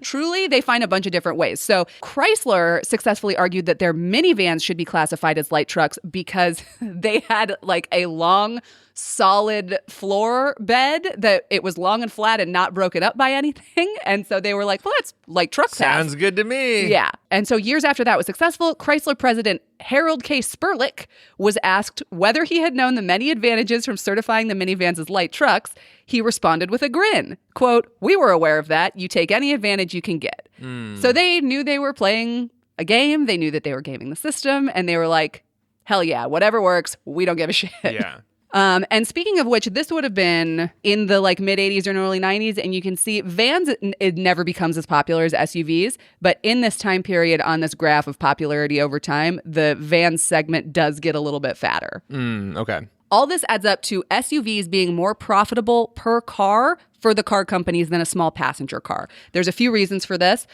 Truly, they find a bunch of different ways. So Chrysler successfully argued that their minivans should be classified as light trucks because they had like a long, solid floor bed that it was long and flat and not broken up by anything. And so they were like, well, that's like truck pass. Sounds good to me. Yeah. And so years after that was successful, Chrysler president Harold K. Sperlich was asked whether he had known the many advantages from certifying the minivans as light trucks. He responded with a grin. Quote, "We were aware of that. You take any advantage you can get." So they knew they were playing a game. They knew that they were gaming the system. And they were like, hell yeah, whatever works. We don't give a shit. Yeah. And speaking of which, this would have been in the like mid 80s or early 90s. And you can see vans, it never becomes as popular as SUVs. But in this time period on this graph of popularity over time, the van segment does get a little bit fatter. Okay. All this adds up to SUVs being more profitable per car for the car companies than a small passenger car. There's a few reasons for this.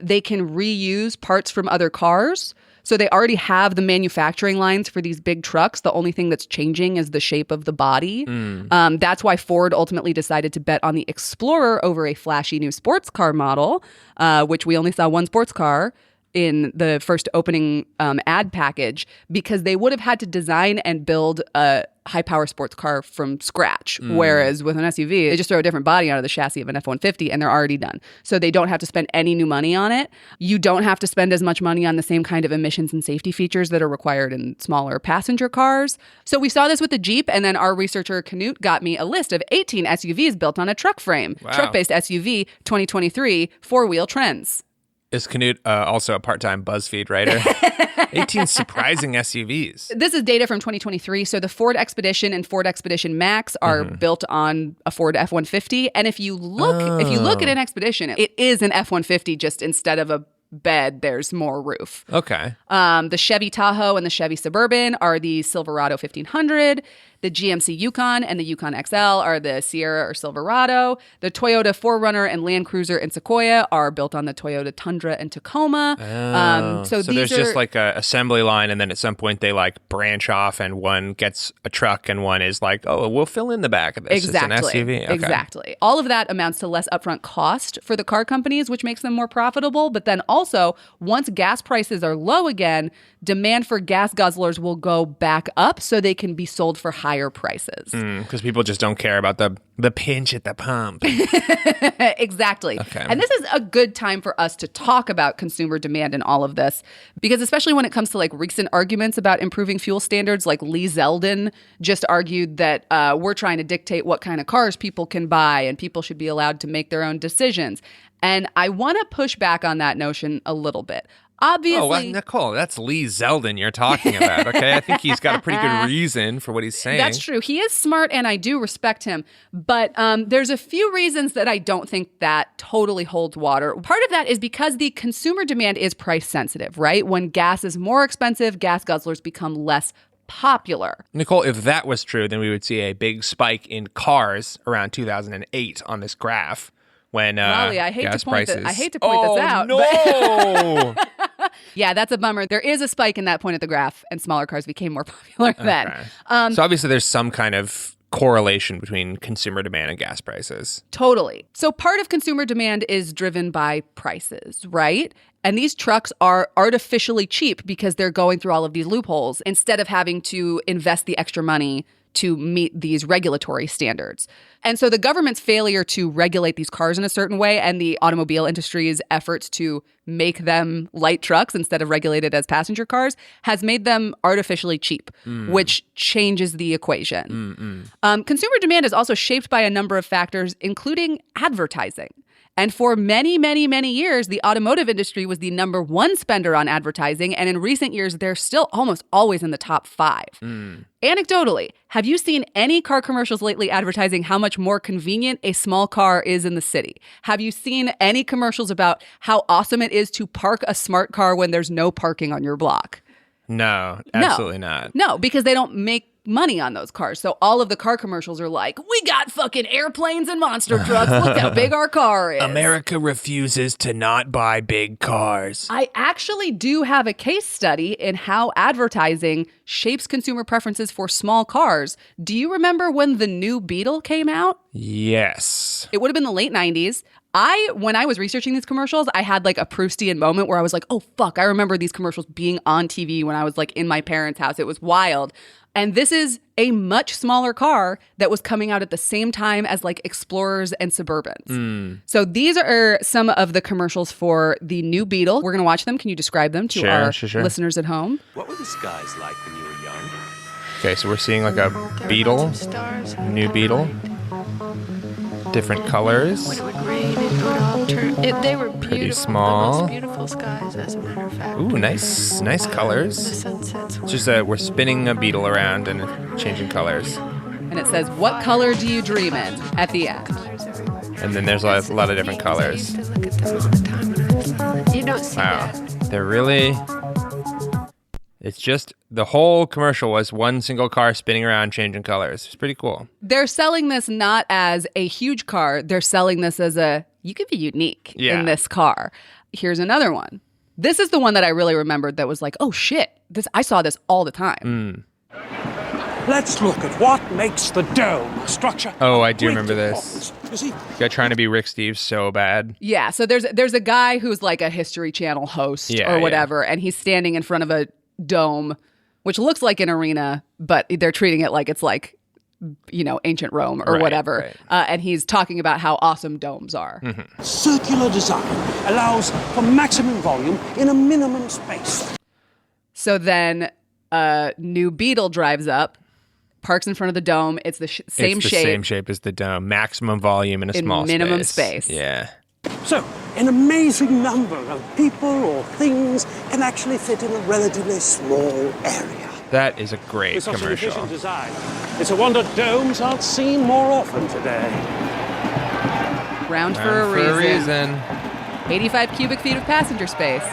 They can reuse parts from other cars. So they already have the manufacturing lines for these big trucks. The only thing that's changing is the shape of the body. That's why Ford ultimately decided to bet on the Explorer over a flashy new sports car model, which we only saw one sports car in the first opening ad package, because they would have had to design and build a high-power sports car from scratch. Whereas with an SUV, they just throw a different body onto the chassis of an F-150 and they're already done. So they don't have to spend any new money on it. You don't have to spend as much money on the same kind of emissions and safety features that are required in smaller passenger cars. So we saw this with the Jeep, and then our researcher Canute got me a list of 18 SUVs built on a truck frame. Wow. Truck-based SUV 2023 four-wheel trends. Is Canute also a part-time BuzzFeed writer? 18 surprising SUVs. This is data from 2023. So the Ford Expedition and Ford Expedition Max are built on a Ford F-150. And if you look at an Expedition, it is an F-150, just instead of a bed, there's more roof. Okay. The Chevy Tahoe and the Chevy Suburban are the Silverado 1500. The GMC Yukon and the Yukon XL are the Sierra or Silverado. The Toyota 4Runner and Land Cruiser and Sequoia are built on the Toyota Tundra and Tacoma. So there's just like a assembly line, and then at some point they like branch off, and one gets a truck and one is like, oh, we'll fill in the back of this. Exactly. It's an SUV. Okay. Exactly. All of that amounts to less upfront cost for the car companies, which makes them more profitable. But then also, once gas prices are low again, demand for gas guzzlers will go back up so they can be sold for higher prices. Because people just don't care about the pinch at the pump. Exactly. Okay. And this is a good time for us to talk about consumer demand and all of this, because especially when it comes to like recent arguments about improving fuel standards, like Lee Zeldin just argued that we're trying to dictate what kind of cars people can buy and people should be allowed to make their own decisions. And I want to push back on that notion a little bit. Obviously. Oh, well, Nicole, that's Lee Zeldin you're talking about, okay? I think he's got a pretty good reason for what he's saying. That's true. He is smart, and I do respect him. But there's a few reasons that I don't think that totally holds water. Part of that is because the consumer demand is price sensitive, right? When gas is more expensive, gas guzzlers become less popular. Nicole, if that was true, then we would see a big spike in cars around 2008 on this graph. When Rollie, I hate gas to point prices. this out. No. Yeah, that's a bummer. There is a spike in that point of the graph, and smaller cars became more popular then. Okay. So obviously there's some kind of correlation between consumer demand and gas prices. Totally. So part of consumer demand is driven by prices, right? And these trucks are artificially cheap because they're going through all of these loopholes instead of having to invest the extra money to meet these regulatory standards. And so the government's failure to regulate these cars in a certain way and the automobile industry's efforts to make them light trucks instead of regulated as passenger cars has made them artificially cheap, which changes the equation. Consumer demand is also shaped by a number of factors, including advertising. And for many, many, many years, the automotive industry was the number one spender on advertising. And in recent years, they're still almost always in the top 5. Anecdotally, have you seen any car commercials lately advertising how much more convenient a small car is in the city? Have you seen any commercials about how awesome it is to park a smart car when there's no parking on your block? No, absolutely not. No, because they don't make money on those cars. So all of the car commercials are like, we got fucking airplanes and monster trucks. Look how big our car is. America refuses to not buy big cars. I actually do have a case study in how advertising shapes consumer preferences for small cars. Do you remember when the new Beetle came out? Yes. It would have been the late 90s. When I was researching these commercials, I had like a Proustian moment where I was like, oh, fuck, I remember these commercials being on TV when I was like in my parents' house. It was wild. And this is a much smaller car that was coming out at the same time as like Explorers and Suburbans. So these are some of the commercials for the new Beetle. We're going to watch them. Can you describe them to our listeners at home? What were the skies like when you were young? Okay, so we're seeing like a Beetle, new Beetle. Different colors. When it would rain, it would turn. They were beautiful. Pretty small. The most beautiful skies, as a matter of fact. Ooh, nice colors. The sunsets. It's just we're spinning a Beetle around and changing colors. And it says, "What color do you dream in?" at the end. And then there's a lot of different colors. You don't see Wow. that. They're really... It's just the whole commercial was one single car spinning around changing colors. It's pretty cool. They're selling this not as a huge car. They're selling this as you could be unique in this car. Here's another one. This is the one that I really remembered that was like, oh shit, I saw this all the time. Let's look at what makes the dome a structure. Oh, I do remember this. You see, You're trying to be Rick Steves so bad. Yeah, so there's a guy who's like a History Channel host or whatever, and he's standing in front of a dome, which looks like an arena, but they're treating it like it's like, ancient Rome or whatever. Right. And he's talking about how awesome domes are. Mm-hmm. Circular design allows for maximum volume in a minimum space. So then a new Beetle drives up, parks in front of the dome. It's the same shape. Same shape as the dome. Maximum volume in a small minimum space. Yeah. So, an amazing number of people or things can actually fit in a relatively small area. That is a great With such an commercial. efficient design, it's a wonder domes aren't seen more often today. Round for a reason. 85 cubic feet of passenger space.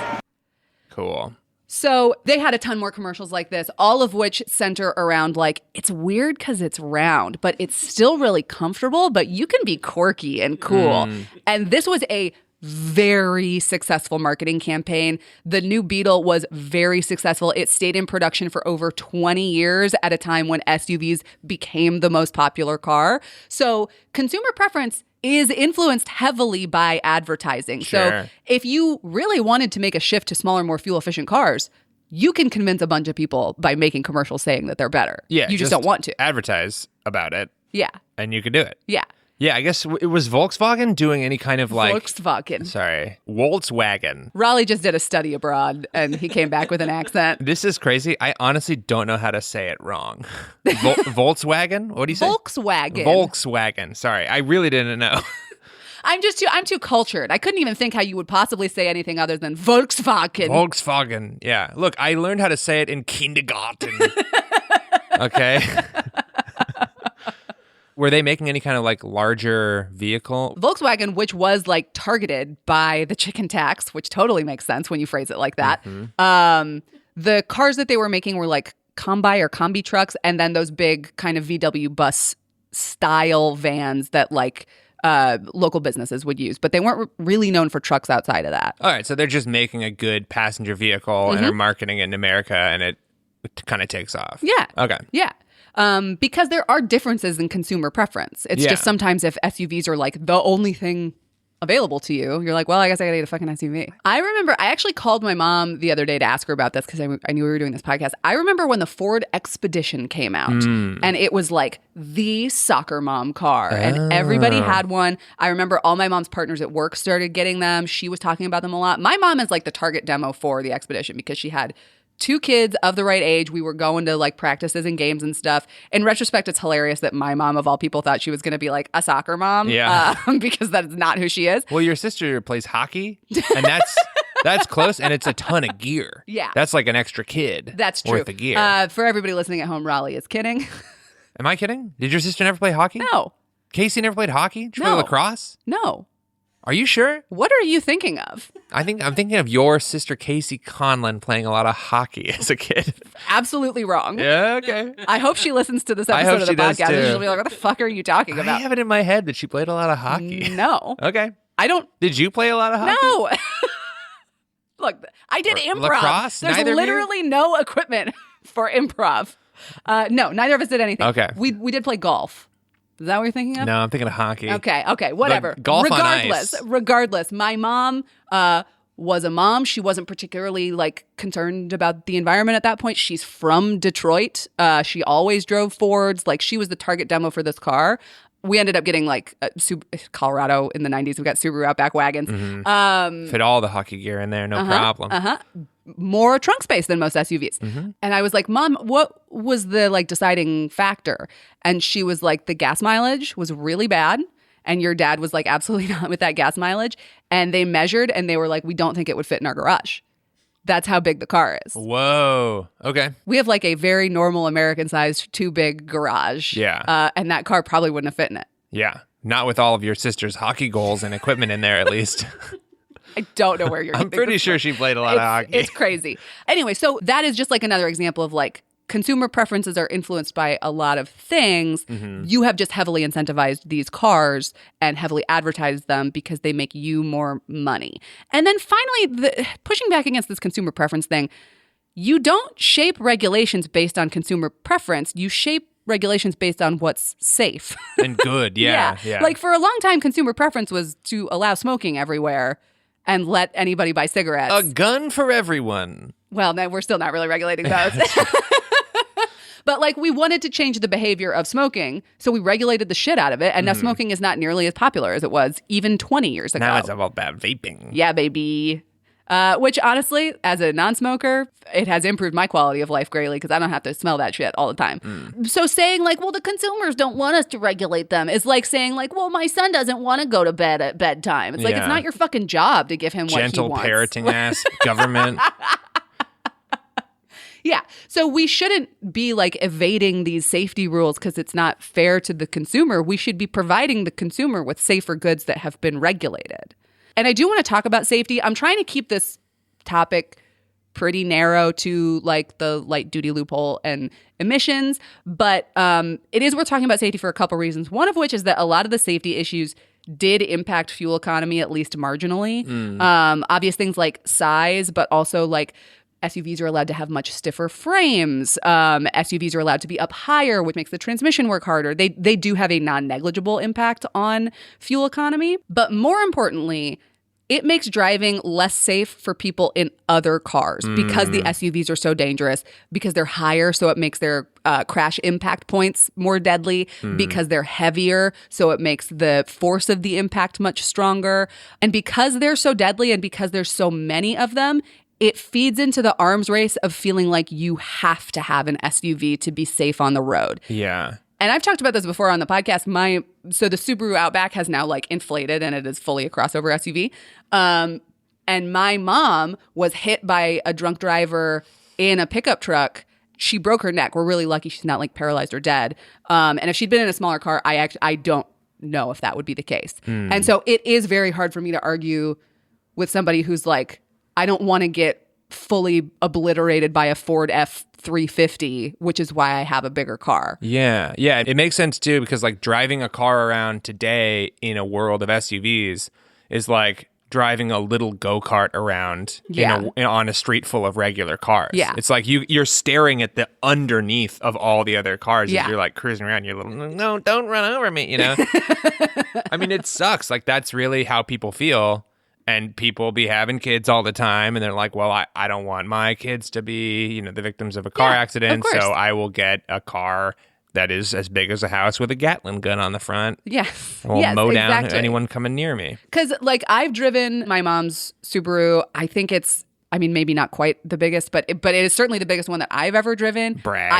Cool. So they had a ton more commercials like this, all of which center around like, it's weird because it's round, but it's still really comfortable, but you can be quirky and cool. And this was a very successful marketing campaign. The new Beetle was very successful. It stayed in production for over 20 years at a time when SUVs became the most popular car. So consumer preference is influenced heavily by advertising. Sure. So if you really wanted to make a shift to smaller, more fuel-efficient cars, you can convince a bunch of people by making commercials saying that they're better. Yeah. You just don't want to. Advertise about it. Yeah. And you can do it. Yeah. Yeah, I guess it was Volkswagen doing any kind of like... Volkswagen. Sorry. Volkswagen. Rollie just did a study abroad and he came back with an accent. This is crazy. I honestly don't know how to say it wrong. Volkswagen? What do you say? Volkswagen. Volkswagen. Sorry. I really didn't know. I'm too cultured. I couldn't even think how you would possibly say anything other than Volkswagen. Volkswagen. Yeah. Look, I learned how to say it in kindergarten. Okay. Were they making any kind of like larger vehicle? Volkswagen, which was like targeted by the chicken tax, which totally makes sense when you phrase it like that. Mm-hmm. The cars that they were making were like combi or combi trucks, and then those big kind of VW bus style vans that like local businesses would use. But they weren't really known for trucks outside of that. All right, so they're just making a good passenger vehicle and are marketing it in America, and it kind of takes off. Yeah. Okay. Yeah. Because there are differences in consumer preference. It's just sometimes if SUVs are like the only thing available to you, you're like, well, I guess I gotta get a fucking SUV. I remember I actually called my mom the other day to ask her about this because I knew we were doing this podcast. I remember when the Ford Expedition came out and it was like the soccer mom car and everybody had one. I remember all my mom's partners at work started getting them. She was talking about them a lot. My mom is like the target demo for the Expedition because she had 2 kids of the right age. We were going to like practices and games and stuff. In retrospect, it's hilarious that my mom of all people thought she was going to be like a soccer mom. Yeah. Because that is not who she is. Well, your sister plays hockey and that's close and it's a ton of gear. Yeah. That's like an extra kid. That's true. Worth of gear. For everybody listening at home, Rollie is kidding. Am I kidding? Did your sister never play hockey? No. Casey never played hockey? Did you play lacrosse? No. Are you sure? What are you thinking of? I'm thinking of your sister Casey Conlan playing a lot of hockey as a kid. Absolutely wrong. Yeah, okay. I hope she listens to this episode of the podcast and she'll be like, what the fuck are you talking about? I have it in my head that she played a lot of hockey. No. Okay. I don't. Did you play a lot of hockey? No. Look, I did improv. Lacrosse? There's Neither literally no equipment for improv. No, neither of us did anything. Okay. We did play golf. Is that what you're thinking of? No, I'm thinking of hockey. Okay, whatever. But golf on ice. Regardless, my mom was a mom. She wasn't particularly like concerned about the environment at that point. She's from Detroit. She always drove Fords. Like she was the target demo for this car. We ended up getting like Colorado in the 90s. We got Subaru Outback wagons. Mm-hmm. Fit all the hockey gear in there, no problem. More trunk space than most SUVs. Mm-hmm. And I was like, Mom, what was the like deciding factor? And she was like, the gas mileage was really bad. And your dad was like, absolutely not with that gas mileage. And they measured and they were like, we don't think it would fit in our garage. That's how big the car is. Whoa. Okay. We have like a very normal American-sized, too big garage. Yeah. And that car probably wouldn't have fit in it. Yeah. Not with all of your sister's hockey goals and equipment in there, at least. I don't know where you're I'm pretty sure she played a lot of hockey. It's crazy. Anyway, so that is just like another example of like consumer preferences are influenced by a lot of things. You have just heavily incentivized these cars and heavily advertised them because they make you more money. And then finally, pushing back against this consumer preference thing, you don't shape regulations based on consumer preference. You shape regulations based on what's safe. And good, yeah. Like for a long time, consumer preference was to allow smoking everywhere and let anybody buy cigarettes. A gun for everyone. Well, no, we're still not really regulating those. But like we wanted to change the behavior of smoking, so we regulated the shit out of it. And now smoking is not nearly as popular as it was even 20 years ago. Now it's all about vaping. Yeah, baby. Which honestly, as a non-smoker, it has improved my quality of life greatly because I don't have to smell that shit all the time. So saying like, well, the consumers don't want us to regulate them is like saying like, well, my son doesn't want to go to bed at bedtime. It's like, it's not your fucking job to give him what he wants. Gentle parroting ass government. Yeah. So we shouldn't be like evading these safety rules because it's not fair to the consumer. We should be providing the consumer with safer goods that have been regulated. And I do want to talk about safety. I'm trying to keep this topic pretty narrow to like the light duty loophole and emissions. But it is worth talking about safety for a couple reasons. One of which is that a lot of the safety issues did impact fuel economy, at least marginally. Obvious things like size, but also like SUVs are allowed to have much stiffer frames. SUVs are allowed to be up higher, which makes the transmission work harder. They do have a non-negligible impact on fuel economy. But more importantly, it makes driving less safe for people in other cars because the SUVs are so dangerous, because they're higher, so it makes their crash impact points more deadly, because they're heavier, so it makes the force of the impact much stronger. And because they're so deadly and because there's so many of them, it feeds into the arms race of feeling like you have to have an SUV to be safe on the road. Yeah. And I've talked about this before on the podcast. So the Subaru Outback has now like inflated and it is fully a crossover SUV. And my mom was hit by a drunk driver in a pickup truck. She broke her neck. We're really lucky she's not like paralyzed or dead. And if she'd been in a smaller car, I don't know if that would be the case. And so it is very hard for me to argue with somebody who's like, I don't want to get fully obliterated by a Ford F-350, which is why I have a bigger car. Yeah. It makes sense too, because like driving a car around today in a world of SUVs is like driving a little go-kart around on a street full of regular cars. Yeah. It's like you're staring at the underneath of all the other cars as you're like cruising around. You're little, no, don't run over me, you know? I mean, it sucks. Like that's really how people feel. And people be having kids all the time, and they're like, well, I don't want my kids to be, the victims of a car accident, so I will get a car that is as big as a house with a Gatling gun on the front. Yes. And we'll mow down anyone coming near me. Because, like, I've driven my mom's Subaru. I think it's, maybe not quite the biggest, but it is certainly the biggest one that I've ever driven. Brag.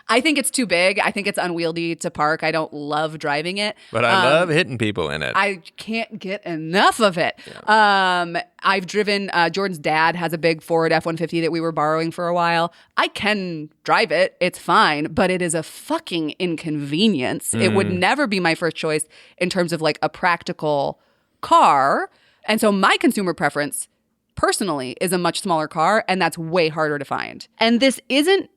I think it's too big. I think it's unwieldy to park. I don't love driving it. But I love hitting people in it. I can't get enough of it. Yeah. I've driven, Jordan's dad has a big Ford F-150 that we were borrowing for a while. I can drive it. It's fine. But it is a fucking inconvenience. It would never be my first choice in terms of like a practical car. And so my consumer preference personally is a much smaller car, and that's way harder to find. And this isn't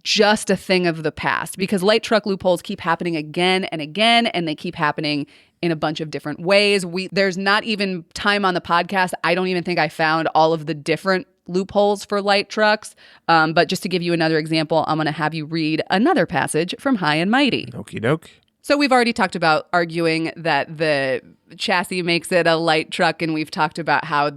just a thing of the past, because light truck loopholes keep happening again and again, and they keep happening in a bunch of different ways. There's not even time on the podcast. I don't even think I found all of the different loopholes for light trucks. But just to give you another example, I'm going to have you read another passage from High and Mighty. Okie doke. So we've already talked about arguing that the chassis makes it a light truck, and we've talked about how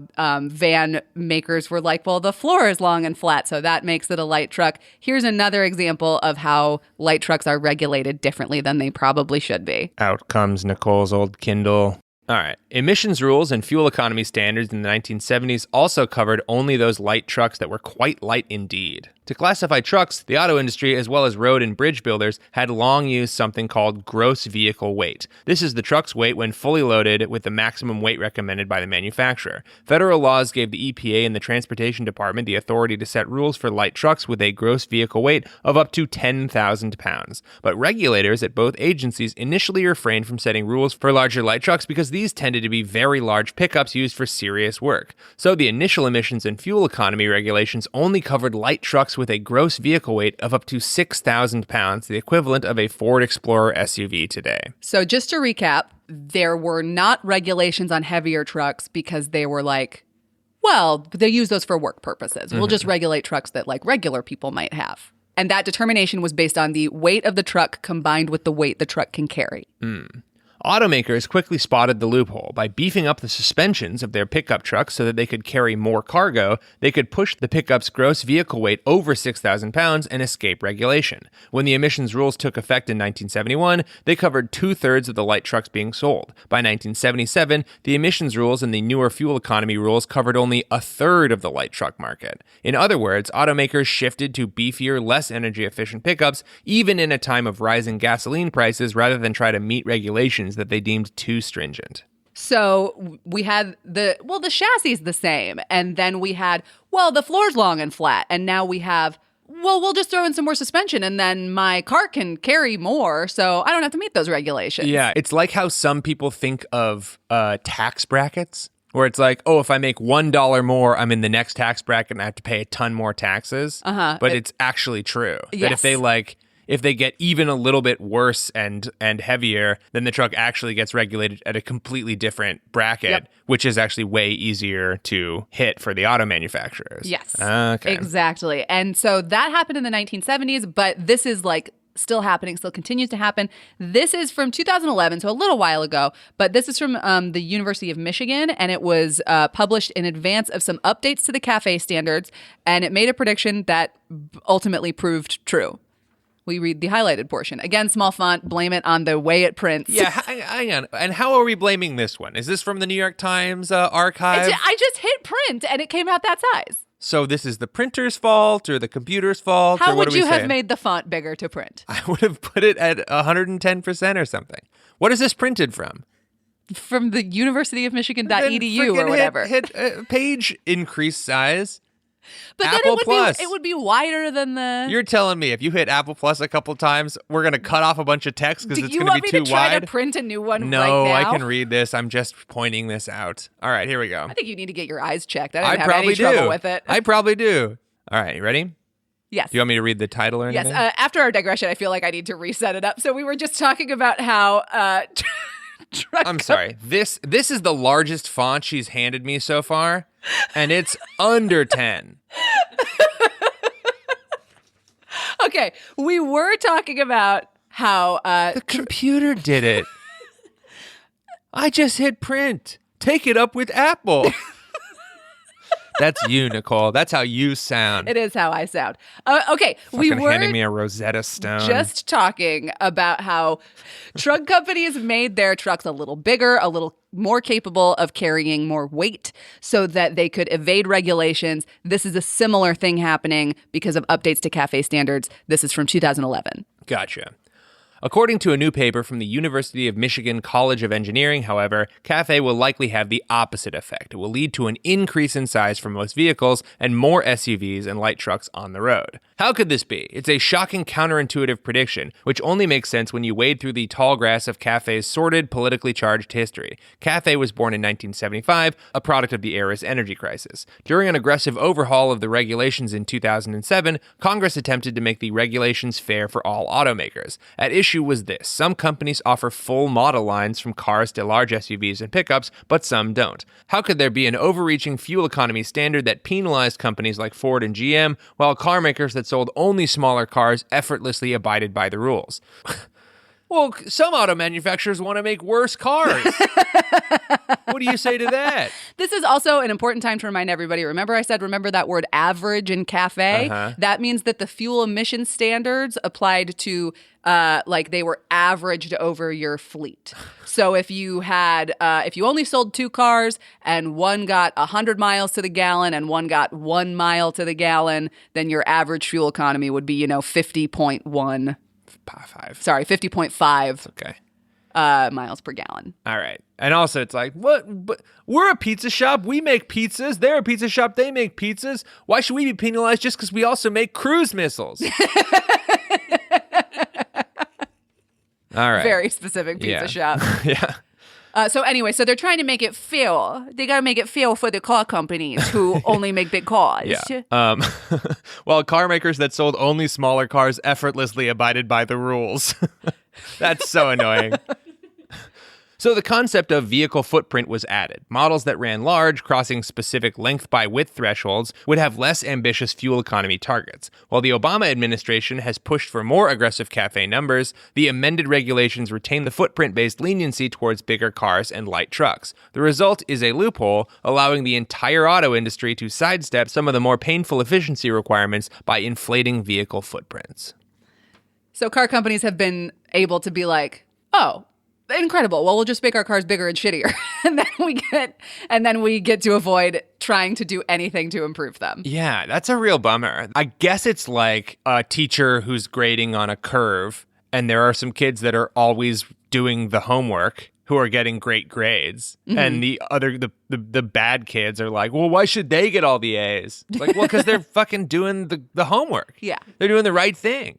van makers were like, well, the floor is long and flat, so that makes it a light truck. Here's another example of how light trucks are regulated differently than they probably should be. Out comes Nicole's old Kindle. All right. Emissions rules and fuel economy standards in the 1970s also covered only those light trucks that were quite light indeed. To classify trucks, the auto industry, as well as road and bridge builders, had long used something called gross vehicle weight. This is the truck's weight when fully loaded with the maximum weight recommended by the manufacturer. Federal laws gave the EPA and the Transportation Department the authority to set rules for light trucks with a gross vehicle weight of up to 10,000 pounds. But regulators at both agencies initially refrained from setting rules for larger light trucks because these tended to be very large pickups used for serious work. So the initial emissions and fuel economy regulations only covered light trucks with a gross vehicle weight of up to 6,000 pounds, the equivalent of a Ford Explorer SUV today. So just to recap, there were not regulations on heavier trucks because they were like, well, they use those for work purposes. We'll just regulate trucks that like regular people might have. And that determination was based on the weight of the truck combined with the weight the truck can carry. Automakers quickly spotted the loophole. By beefing up the suspensions of their pickup trucks so that they could carry more cargo, they could push the pickup's gross vehicle weight over 6,000 pounds and escape regulation. When the emissions rules took effect in 1971, they covered 2/3 of the light trucks being sold. By 1977, the emissions rules and the newer fuel economy rules covered only 1/3 of the light truck market. In other words, automakers shifted to beefier, less energy-efficient pickups, even in a time of rising gasoline prices, rather than try to meet regulations that they deemed too stringent. So we had the chassis is the same. And then we had, the floor's long and flat. And now we have, we'll just throw in some more suspension and then my car can carry more. So I don't have to meet those regulations. Yeah, it's like how some people think of tax brackets, where it's like, oh, if I make $1 more, I'm in the next tax bracket and I have to pay a ton more taxes. But it's actually true. Yes. That if they get even a little bit worse and heavier, then the truck actually gets regulated at a completely different bracket, which is actually way easier to hit for the auto manufacturers. Yes. Okay. Exactly. And so that happened in the 1970s, but this is like still happening, still continues to happen. This is from 2011, so a little while ago, but this is from the University of Michigan, and it was published in advance of some updates to the CAFE standards, and it made a prediction that ultimately proved true. We read the highlighted portion. Again, small font, blame it on the way it prints. Yeah, hang on. And how are we blaming this one? Is this from the New York Times archive? I just hit print, and it came out that size. So this is the printer's fault or the computer's fault? How or what would you have made the font bigger to print? I would have put it at 110% or something. What is this printed from? From the University of Michigan.edu or whatever. Hit page increase size. But Apple then Plus. it would be wider than the... You're telling me if you hit Apple Plus a couple times, we're going to cut off a bunch of text because it's going to be too wide? Do you want me to try to print a new one right now? No, I can read this. I'm just pointing this out. All right, here we go. I think you need to get your eyes checked. I didn't have any trouble with it. I probably do. All right, you ready? Yes. Do you want me to read the title or anything? Yes. After our digression, I feel like I need to reset it up. So we were just talking about how... I'm sorry. This is the largest font she's handed me so far, and it's under 10. Okay, we were talking about how... the computer did it. I just hit print. Take it up with Apple. That's you, Nicole. That's how you sound. It is how I sound. Okay, we were handing me a Rosetta Stone. Just talking about how truck companies made their trucks a little bigger, a little more capable of carrying more weight so that they could evade regulations. This is a similar thing happening because of updates to CAFE standards. This is from 2011. Gotcha. According to a new paper from the University of Michigan College of Engineering, however, CAFE will likely have the opposite effect. It will lead to an increase in size for most vehicles and more SUVs and light trucks on the road. How could this be? It's a shocking counterintuitive prediction, which only makes sense when you wade through the tall grass of CAFE's sordid, politically charged history. CAFE was born in 1975, a product of the era's energy crisis. During an aggressive overhaul of the regulations in 2007, Congress attempted to make the regulations fair for all automakers. At issue was this: some companies offer full model lines from cars to large SUVs and pickups, but some don't. How could there be an overreaching fuel economy standard that penalized companies like Ford and GM, while car makers that sold only smaller cars effortlessly abided by the rules? Well, some auto manufacturers want to make worse cars. What do you say to that? This is also an important time to remind everybody. Remember that word average in cafe? That means that the fuel emission standards applied to they were averaged over your fleet. So if you only sold 2 cars and one got 100 miles to the gallon and one got 1 mile to the gallon, then your average fuel economy would be, 50.1. 50.5. Okay. Miles per gallon. All right. And also it's like, what? But we're a pizza shop. We make pizzas. They're a pizza shop. They make pizzas. Why should we be penalized just because we also make cruise missiles? All right. Very specific pizza shop. Yeah. So they're trying to make it fair. They got to make it fair for the car companies who only make big cars. Yeah. While car makers that sold only smaller cars effortlessly abided by the rules. That's so annoying. So the concept of vehicle footprint was added. Models that ran large, crossing specific length by width thresholds, would have less ambitious fuel economy targets. While the Obama administration has pushed for more aggressive CAFE numbers, the amended regulations retain the footprint-based leniency towards bigger cars and light trucks. The result is a loophole, allowing the entire auto industry to sidestep some of the more painful efficiency requirements by inflating vehicle footprints. So car companies have been able to be like, oh, incredible. Well, we'll just make our cars bigger and shittier. and then we get to avoid trying to do anything to improve them. Yeah, that's a real bummer. I guess it's like a teacher who's grading on a curve, and there are some kids that are always doing the homework who are getting great grades. Mm-hmm. And the bad kids are like, well, why should they get all the A's? It's like, well, because they're fucking doing the homework. Yeah. They're doing the right thing.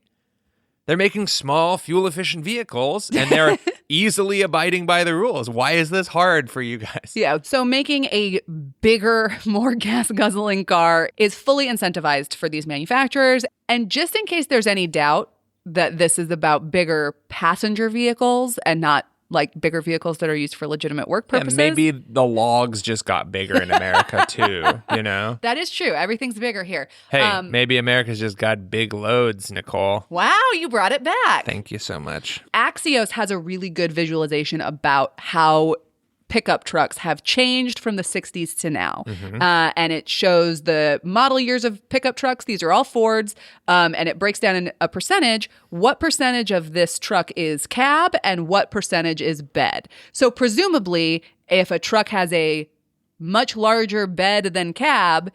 They're making small, fuel-efficient vehicles, and they're easily abiding by the rules. Why is this hard for you guys? Yeah, so making a bigger, more gas-guzzling car is fully incentivized for these manufacturers. And just in case there's any doubt that this is about bigger passenger vehicles and not like bigger vehicles that are used for legitimate work purposes. Yeah, maybe the logs just got bigger in America too, you know? That is true. Everything's bigger here. Hey, maybe America's just got big loads, Nicole. Wow, you brought it back. Thank you so much. Axios has a really good visualization about how pickup trucks have changed from the 60s to now. Mm-hmm. And it shows the model years of pickup trucks. These are all Fords. And it breaks down in a percentage. What percentage of this truck is cab and what percentage is bed? So presumably, if a truck has a much larger bed than cab,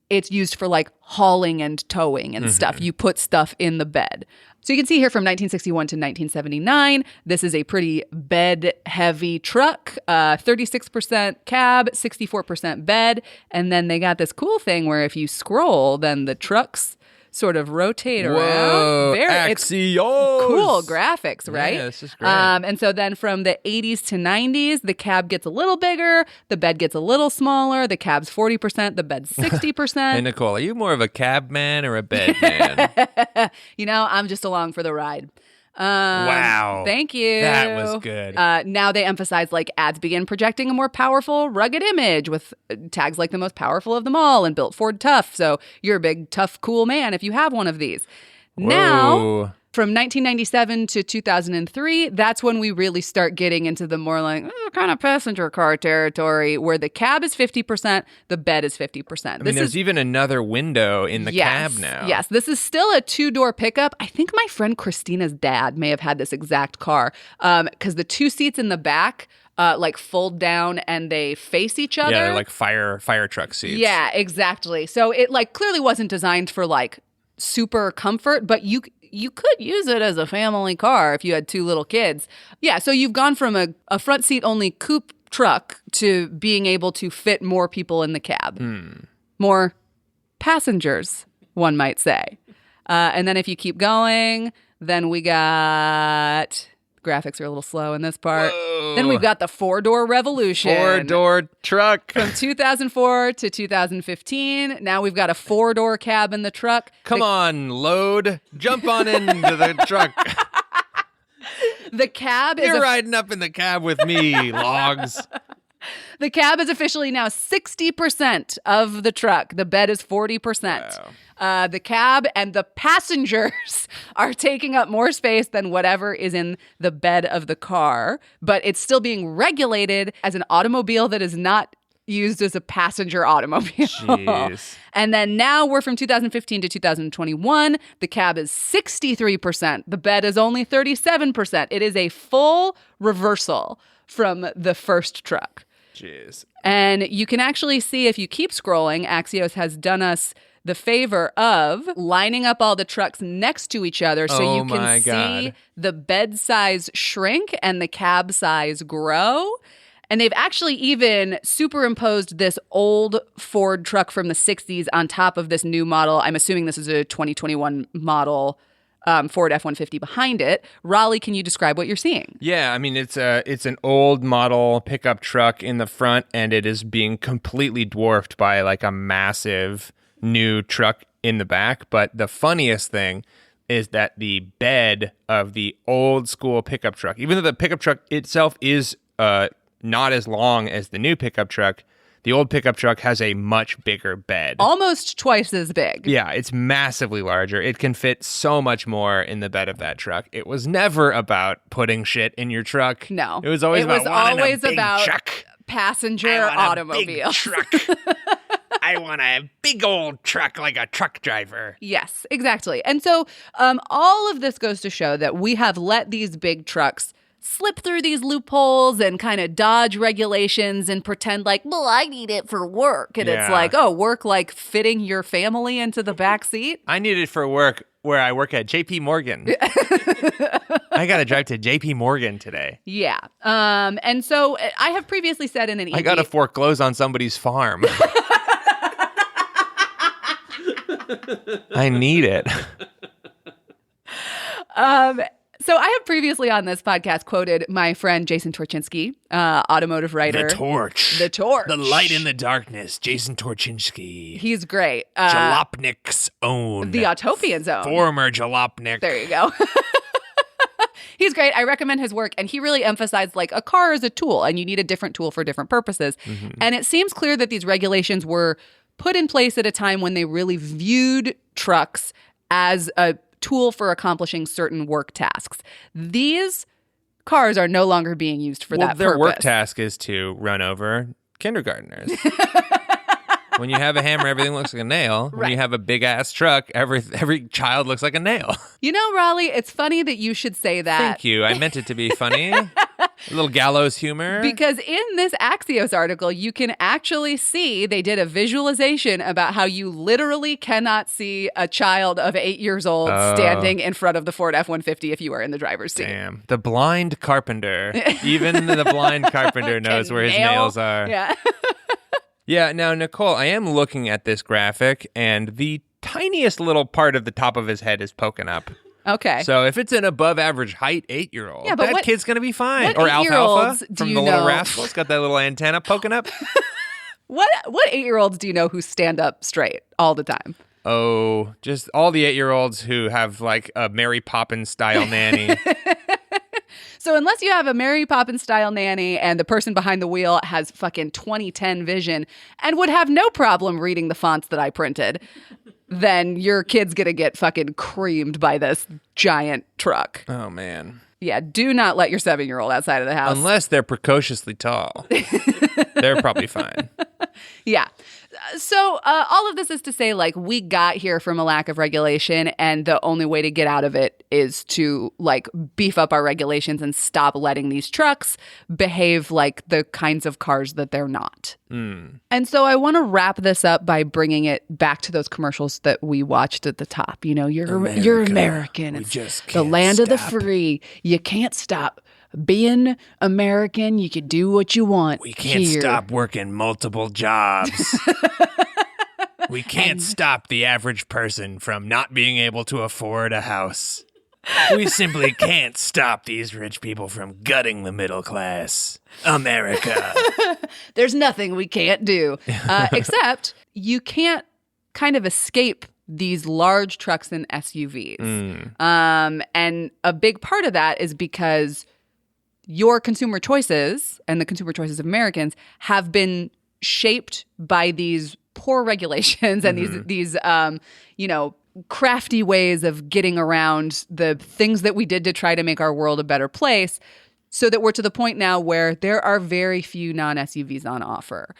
it's used for like hauling and towing and stuff. You put stuff in the bed. So you can see here from 1961 to 1979, this is a pretty bed-heavy truck, 36% cab, 64% bed. And then they got this cool thing where if you scroll, then the trucks sort of rotate around. Whoa, It's cool graphics, right? Yeah, this is great. And so then from the 80s to 90s, the cab gets a little bigger, the bed gets a little smaller, the cab's 40%, the bed's 60%. Hey, Nicole, are you more of a cab man or a bed man? You know, I'm just along for the ride. Wow. Thank you. That was good. Now they emphasize like ads begin projecting a more powerful, rugged image with tags like the most powerful of them all and built Ford tough. So you're a big, tough, cool man if you have one of these. Whoa. Now, from 1997 to 2003, that's when we really start getting into the more like kind of passenger car territory where the cab is 50%, the bed is 50%. I mean, there's even another window in the cab now. Yes, this is still a 2-door pickup. I think my friend Christina's dad may have had this exact car because the 2 seats in the back like fold down and they face each other. Yeah, they're like fire truck seats. Yeah, exactly. So it like clearly wasn't designed for like super comfort, but you could use it as a family car if you had 2 little kids. Yeah, so you've gone from a front seat only coupe truck to being able to fit more people in the cab. More passengers, one might say. And then if you keep going, then we got... Graphics are a little slow in this part. Whoa. Then we've got the 4-door revolution. 4-door truck. From 2004 to 2015. Now we've got a 4-door cab in the truck. Come on, load. Jump on into the truck. The cab is You're riding up in the cab with me, logs. The cab is officially now 60% of the truck. The bed is 40%. Wow. The cab and the passengers are taking up more space than whatever is in the bed of the car, but it's still being regulated as an automobile that is not used as a passenger automobile. Jeez. And then now we're from 2015 to 2021. The cab is 63%. The bed is only 37%. It is a full reversal from the first truck. Jeez. And you can actually see, if you keep scrolling, Axios has done us the favor of lining up all the trucks next to each other so you can see the bed size shrink and the cab size grow. And they've actually even superimposed this old Ford truck from the 60s on top of this new model. I'm assuming this is a 2021 model Ford F-150 behind it. Rollie, can you describe what you're seeing? Yeah, I mean, it's an old model pickup truck in the front, and it is being completely dwarfed by like a massive new truck in the back. But the funniest thing is that the bed of the old school pickup truck, even though the pickup truck itself is not as long as the new pickup truck, the old pickup truck has a much bigger bed. Almost twice as big. Yeah, it's massively larger. It can fit so much more in the bed of that truck. It was never about putting shit in your truck. No. It was always about truck. Passenger automobile. Truck. I want a big old truck like a truck driver. Yes, exactly. And so all of this goes to show that we have let these big trucks slip through these loopholes and kind of dodge regulations and pretend like, well, I need it for work. And it's like, oh, work like fitting your family into the back seat? I need it for work where I work at JPMorgan. I got to drive to JPMorgan today. Yeah. And so I have previously said in an I got to foreclose on somebody's farm. I need it. So I have previously on this podcast quoted my friend Jason Torchinsky, automotive writer. The torch. The light in the darkness. Jason Torchinsky. He's great. Jalopnik's own. The Autopian's own. Former Jalopnik. There you go. He's great. I recommend his work. And he really emphasized like a car is a tool and you need a different tool for different purposes. Mm-hmm. And it seems clear that these regulations were put in place at a time when they really viewed trucks as a tool for accomplishing certain work tasks. These cars are no longer being used for that purpose. Their work task is to run over kindergartners. When you have a hammer, everything looks like a nail. Right. When you have a big-ass truck, every child looks like a nail. You know, Rollie, it's funny that you should say that. Thank you. I meant it to be funny. A little gallows humor. Because in this Axios article, you can actually see they did a visualization about how you literally cannot see a child of 8 years old standing in front of the Ford F-150 if you are in the driver's seat. Damn. The blind carpenter. Even the blind carpenter knows where his nails are. Yeah. Yeah, now, Nicole, I am looking at this graphic, and the tiniest little part of the top of his head is poking up. Okay. So if it's an above-average height 8-year-old, that kid's going to be fine. Or Alfalfa from the Little Rascals, got that little antenna poking up. What 8-year-olds do you know who stand up straight all the time? Oh, just all the 8-year-olds who have, like, a Mary Poppins-style nanny. So unless you have a Mary Poppins-style nanny and the person behind the wheel has fucking 2010 vision and would have no problem reading the fonts that I printed, then your kid's going to get fucking creamed by this giant truck. Oh, man. Yeah, do not let your 7-year-old outside of the house. Unless they're precociously tall. They're probably fine. Yeah. So all of this is to say, like, we got here from a lack of regulation, and the only way to get out of it is to, like, beef up our regulations and stop letting these trucks behave like the kinds of cars that they're not. Mm. And so I want to wrap this up by bringing it back to those commercials that we watched at the top. You know, you're American. It's just the land of the free. You can't stop being American. You can do what you want. We can't stop working multiple jobs. We can't stop the average person from not being able to afford a house. We simply can't stop these rich people from gutting the middle class. America. There's nothing we can't do. Except you can't kind of escape these large trucks and SUVs. And a big part of that is because your consumer choices and the consumer choices of Americans have been shaped by these poor regulations and these crafty ways of getting around the things that we did to try to make our world a better place, so that we're to the point now where there are very few non-SUVs on offer.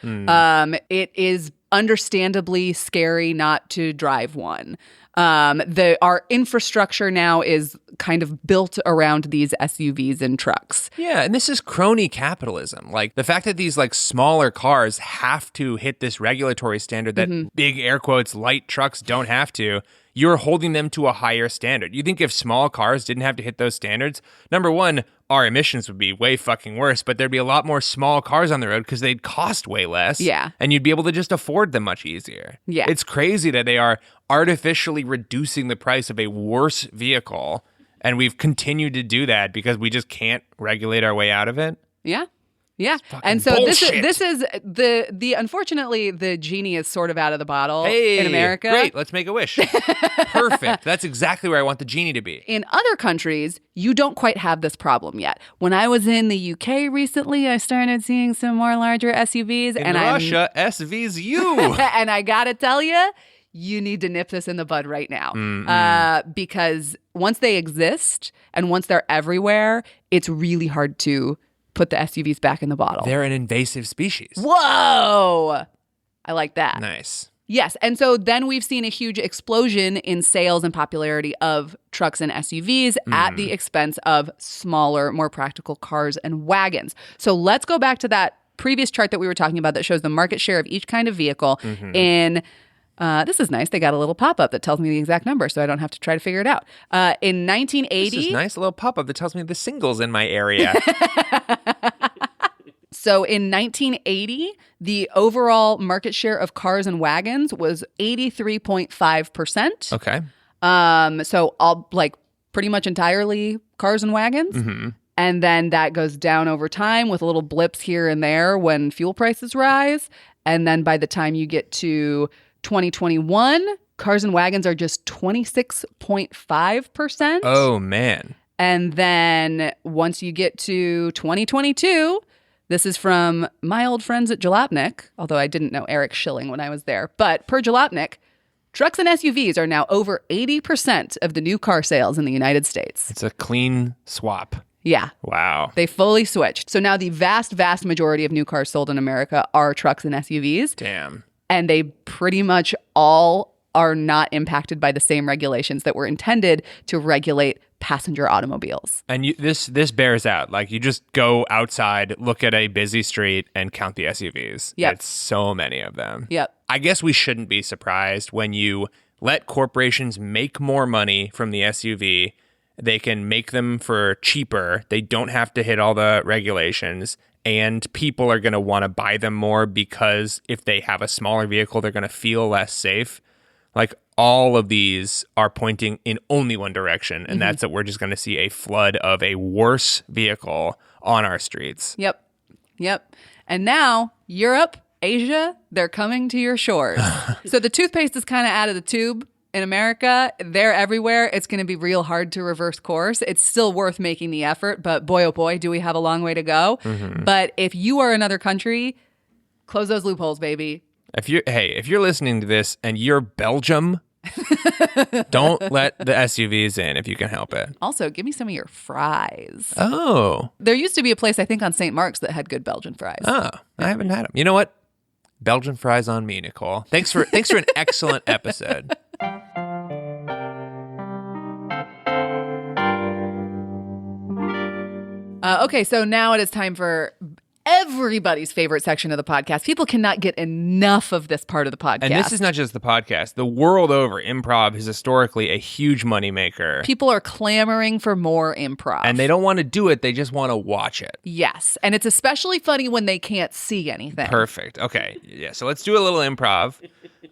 It is understandably scary not to drive one. Our infrastructure now is kind of built around these SUVs and trucks. Yeah, and this is crony capitalism. Like the fact that these like smaller cars have to hit this regulatory standard that big air quotes light trucks don't have to. You're holding them to a higher standard. You think if small cars didn't have to hit those standards, number one, our emissions would be way fucking worse, but there'd be a lot more small cars on the road because they'd cost way less. Yeah. And you'd be able to just afford them much easier. Yeah. It's crazy that they are artificially reducing the price of a worse vehicle, and we've continued to do that because we just can't regulate our way out of it. Yeah. Yeah. And so this is the unfortunately the genie is sort of out of the bottle in America. Great, let's make a wish. Perfect. That's exactly where I want the genie to be. In other countries, you don't quite have this problem yet. When I was in the UK recently, I started seeing some more larger SUVs. In Russia, SV's you. And I gotta tell you, you need to nip this in the bud right now. Because once they exist and once they're everywhere, it's really hard to put the SUVs back in the bottle. They're an invasive species. Whoa! I like that. Nice. Yes. And so then we've seen a huge explosion in sales and popularity of trucks and SUVs at the expense of smaller, more practical cars and wagons. So let's go back to that previous chart that we were talking about that shows the market share of each kind of vehicle in... this is nice. They got a little pop-up that tells me the exact number, so I don't have to try to figure it out. In 1980... This is nice. A little pop-up that tells me the singles in my area. So in 1980, the overall market share of cars and wagons was 83.5%. Okay. So all pretty much entirely cars and wagons. And then that goes down over time with little blips here and there when fuel prices rise. And then by the time you get to 2021, cars and wagons are just 26.5%. Oh, man. And then once you get to 2022, this is from my old friends at Jalopnik, although I didn't know Eric Schilling when I was there. But per Jalopnik, trucks and SUVs are now over 80% of the new car sales in the United States. It's a clean swap. Yeah. Wow. They fully switched. So now the vast, vast majority of new cars sold in America are trucks and SUVs. Damn. And they pretty much all are not impacted by the same regulations that were intended to regulate passenger automobiles. And this bears out. Like, you just go outside, look at a busy street, and count the SUVs. Yep. It's so many of them. Yep. I guess we shouldn't be surprised when you let corporations make more money from the SUV. They can make them for cheaper. They don't have to hit all the regulations. And people are going to want to buy them more because if they have a smaller vehicle, they're going to feel less safe. Like, all of these are pointing in only one direction, and that's that we're just going to see a flood of a worse vehicle on our streets. Yep. And now, Europe, Asia, they're coming to your shores. So the toothpaste is kind of out of the tube. In America, they're everywhere. It's going to be real hard to reverse course. It's still worth making the effort, but boy, oh boy, do we have a long way to go. But if you are another country, close those loopholes, baby. If you're listening to this and you're Belgium, don't let the SUVs in if you can help it. Also, give me some of your fries. Oh. There used to be a place, I think, on St. Mark's that had good Belgian fries. Oh, I haven't had them. You know what? Belgian fries on me, Nicole. Thanks for an excellent episode. Okay, so now it is time for everybody's favorite section of the podcast. People cannot get enough of this part of the podcast. And this is not just the podcast. The world over, improv is historically a huge moneymaker. People are clamoring for more improv. And they don't want to do it. They just want to watch it. Yes. And it's especially funny when they can't see anything. Perfect. Okay. Yeah. So let's do a little improv.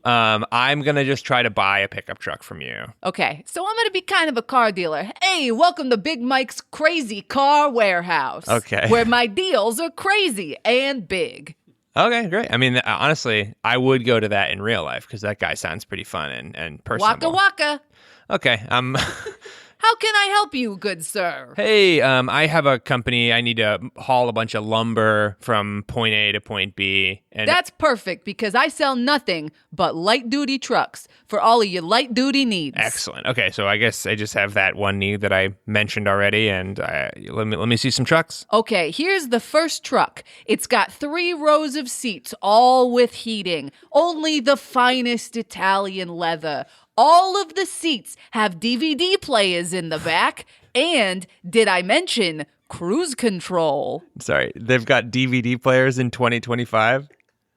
I'm going to just try to buy a pickup truck from you. Okay. So I'm going to be kind of a car dealer. Hey, welcome to Big Mike's Crazy Car Warehouse. Okay. Where my deals are crazy and big. Okay, great. I mean, honestly, I would go to that in real life because that guy sounds pretty fun and personable. Waka waka. Okay. How can I help you, good sir? Hey, I have a company. I need to haul a bunch of lumber from point A to point B. And That's perfect because I sell nothing but light-duty trucks for all of your light-duty needs. Excellent. Okay, so I guess I just have that one need that I mentioned already, and let me see some trucks. Okay, here's the first truck. It's got 3 rows of seats, all with heating. Only the finest Italian leather. All of the seats have DVD players in the back. And did I mention cruise control? Sorry, they've got DVD players in 2025?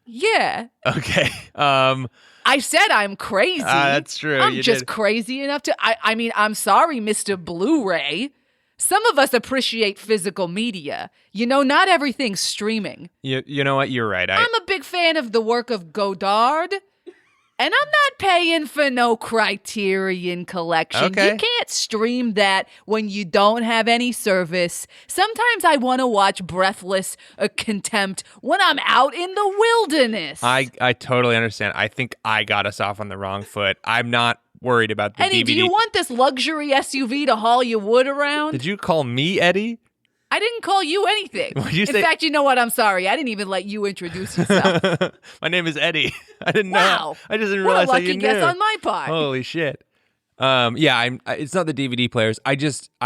Yeah. Okay. I said I'm crazy. That's true. I'm You just did. crazy enough to... I mean, I'm sorry, Mr. Blu-ray. Some of us appreciate physical media. You know, not everything's streaming. You know what? You're right. I'm a big fan of the work of Godard. And I'm not paying for no Criterion collection. Okay. You can't stream that when you don't have any service. Sometimes I want to watch Breathless or Contempt when I'm out in the wilderness. I totally understand. I think I got us off on the wrong foot. I'm not worried about the Eddie, DVD. do you want this luxury SUV to haul your wood around? Did you call me Eddie? I didn't call you anything. What'd you In say? fact, you know what? I'm sorry. I didn't even let you introduce yourself. My name is Eddie. I didn't know. Wow. I just didn't What a realize that lucky you knew. guess on my part. Holy shit. It's not the DVD players. I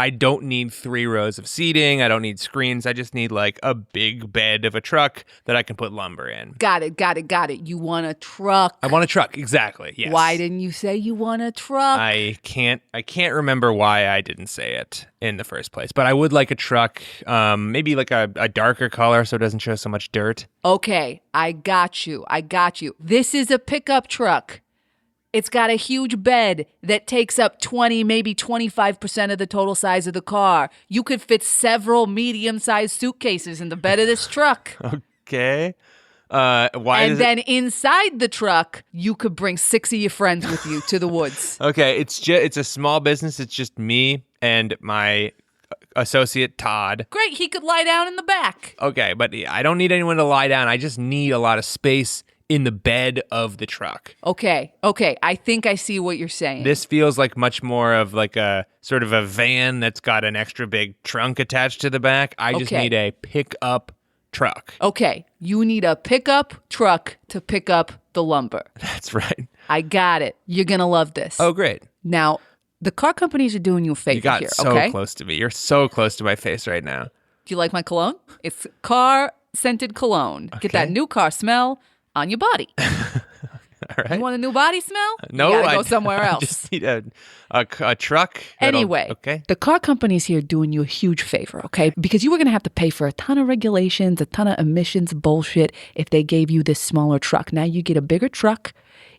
don't need 3 rows of seating. I don't need screens. I just need like a big bed of a truck that I can put lumber in. Got it. You want a truck. I want a truck. Exactly. Yes. Why didn't you say you want a truck? I can't remember why I didn't say it in the first place, but I would like a truck, maybe like a darker color so it doesn't show so much dirt. Okay, I got you. This is a pickup truck. It's got a huge bed that takes up 20, maybe 25% of the total size of the car. You could fit several medium-sized suitcases in the bed of this truck. Okay. Then inside the truck, you could bring 6 of your friends with you to the woods. Okay, it's a small business. It's just me and my associate Todd. Great, he could lie down in the back. Okay, but I don't need anyone to lie down. I just need a lot of space in the bed of the truck. Okay, I think I see what you're saying. This feels like much more of like a sort of a van that's got an extra big trunk attached to the back. I just need a pickup truck. Okay, you need a pickup truck to pick up the lumber. That's right. I got it. You're going to love this. Oh, great. Now, the car companies are doing you a favor You got here, so okay? close to me. You're so close to my face right now. Do you like my cologne? It's car-scented cologne. Get that new car smell on your body. All right. You want a new body smell? No, you gotta go somewhere else. I just need a truck. Anyway, okay. The car company's here doing you a huge favor, okay? Because you were going to have to pay for a ton of regulations, a ton of emissions bullshit if they gave you this smaller truck. Now you get a bigger truck,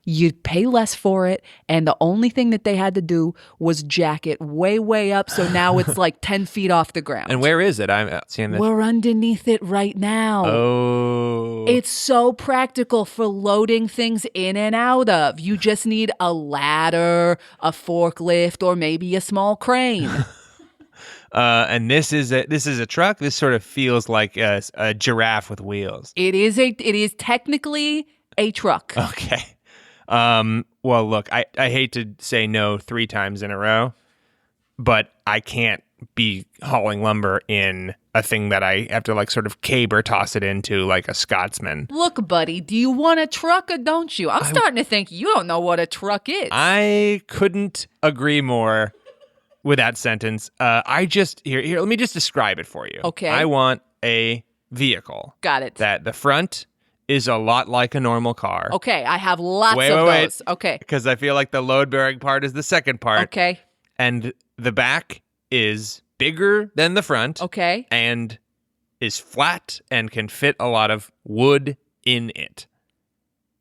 you pay less for it, and the only thing that they had to do was jack it way, way up, so now it's like 10 feet off the ground. And where is it? I'm seeing this. We're underneath it right now. Oh. It's so practical for loading things in and out of. You just need a ladder, a forklift, or maybe a small crane. And this is a truck. This sort of feels like a giraffe with wheels. It is technically a truck. Okay. Well, look, I hate to say no 3 times in a row, but I can't be hauling lumber in a thing that I have to like sort of caber toss it into like a Scotsman. Look, buddy, do you want a truck or don't you? I'm starting to think you don't know what a truck is. I couldn't agree more with that sentence. Here, let me just describe it for you. Okay. I want a vehicle. Got it. That the front is a lot like a normal car. Okay, I have lots of those. Okay. Because I feel like the load-bearing part is the second part. Okay. And the back is bigger than the front. Okay. And is flat and can fit a lot of wood in it.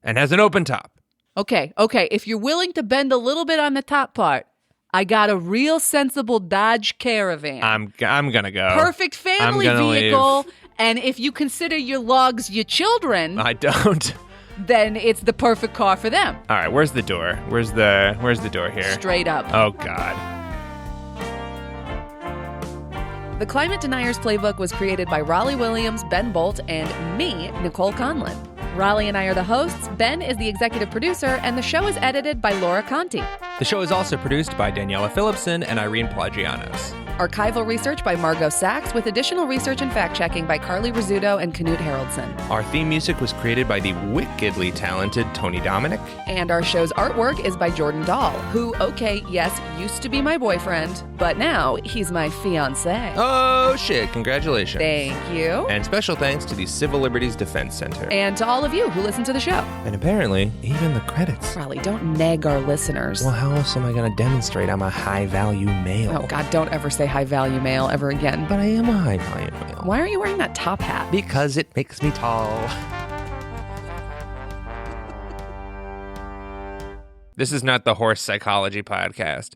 And has an open top. Okay. If you're willing to bend a little bit on the top part, I got a real sensible Dodge Caravan. I'm gonna go. Perfect family vehicle. Leave. And if you consider your logs your children, I don't. Then it's the perfect car for them. All right, where's the door? Where's the door here? Straight up. Oh God. The Climate Deniers Playbook was created by Rollie Williams, Ben Boult, and me, Nicole Conlan. Rollie and I are the hosts. Ben is the executive producer, and the show is edited by Laura Conte. The show is also produced by Daniella Philipson and Irene Plagianos. Archival research by Margaux Sachs, with additional research and fact-checking by Carly Rizzuto and Canute Haroldson. Our theme music was created by the wickedly talented Tony Dominic. And our show's artwork is by Jordan Dahl, who, okay, yes, used to be my boyfriend, but now he's my fiancé. Oh, shit. Congratulations. Thank you. And special thanks to the Civil Liberties Defense Center. And to all of you who listen to the show. And apparently, even the credits. Rollie, don't neg our listeners. Well, how else am I going to demonstrate I'm a high-value male? Oh, God, don't ever say high-value male ever again. But I am a high-value male. Why aren't you wearing that top hat? Because it makes me tall. This is not the horse psychology podcast.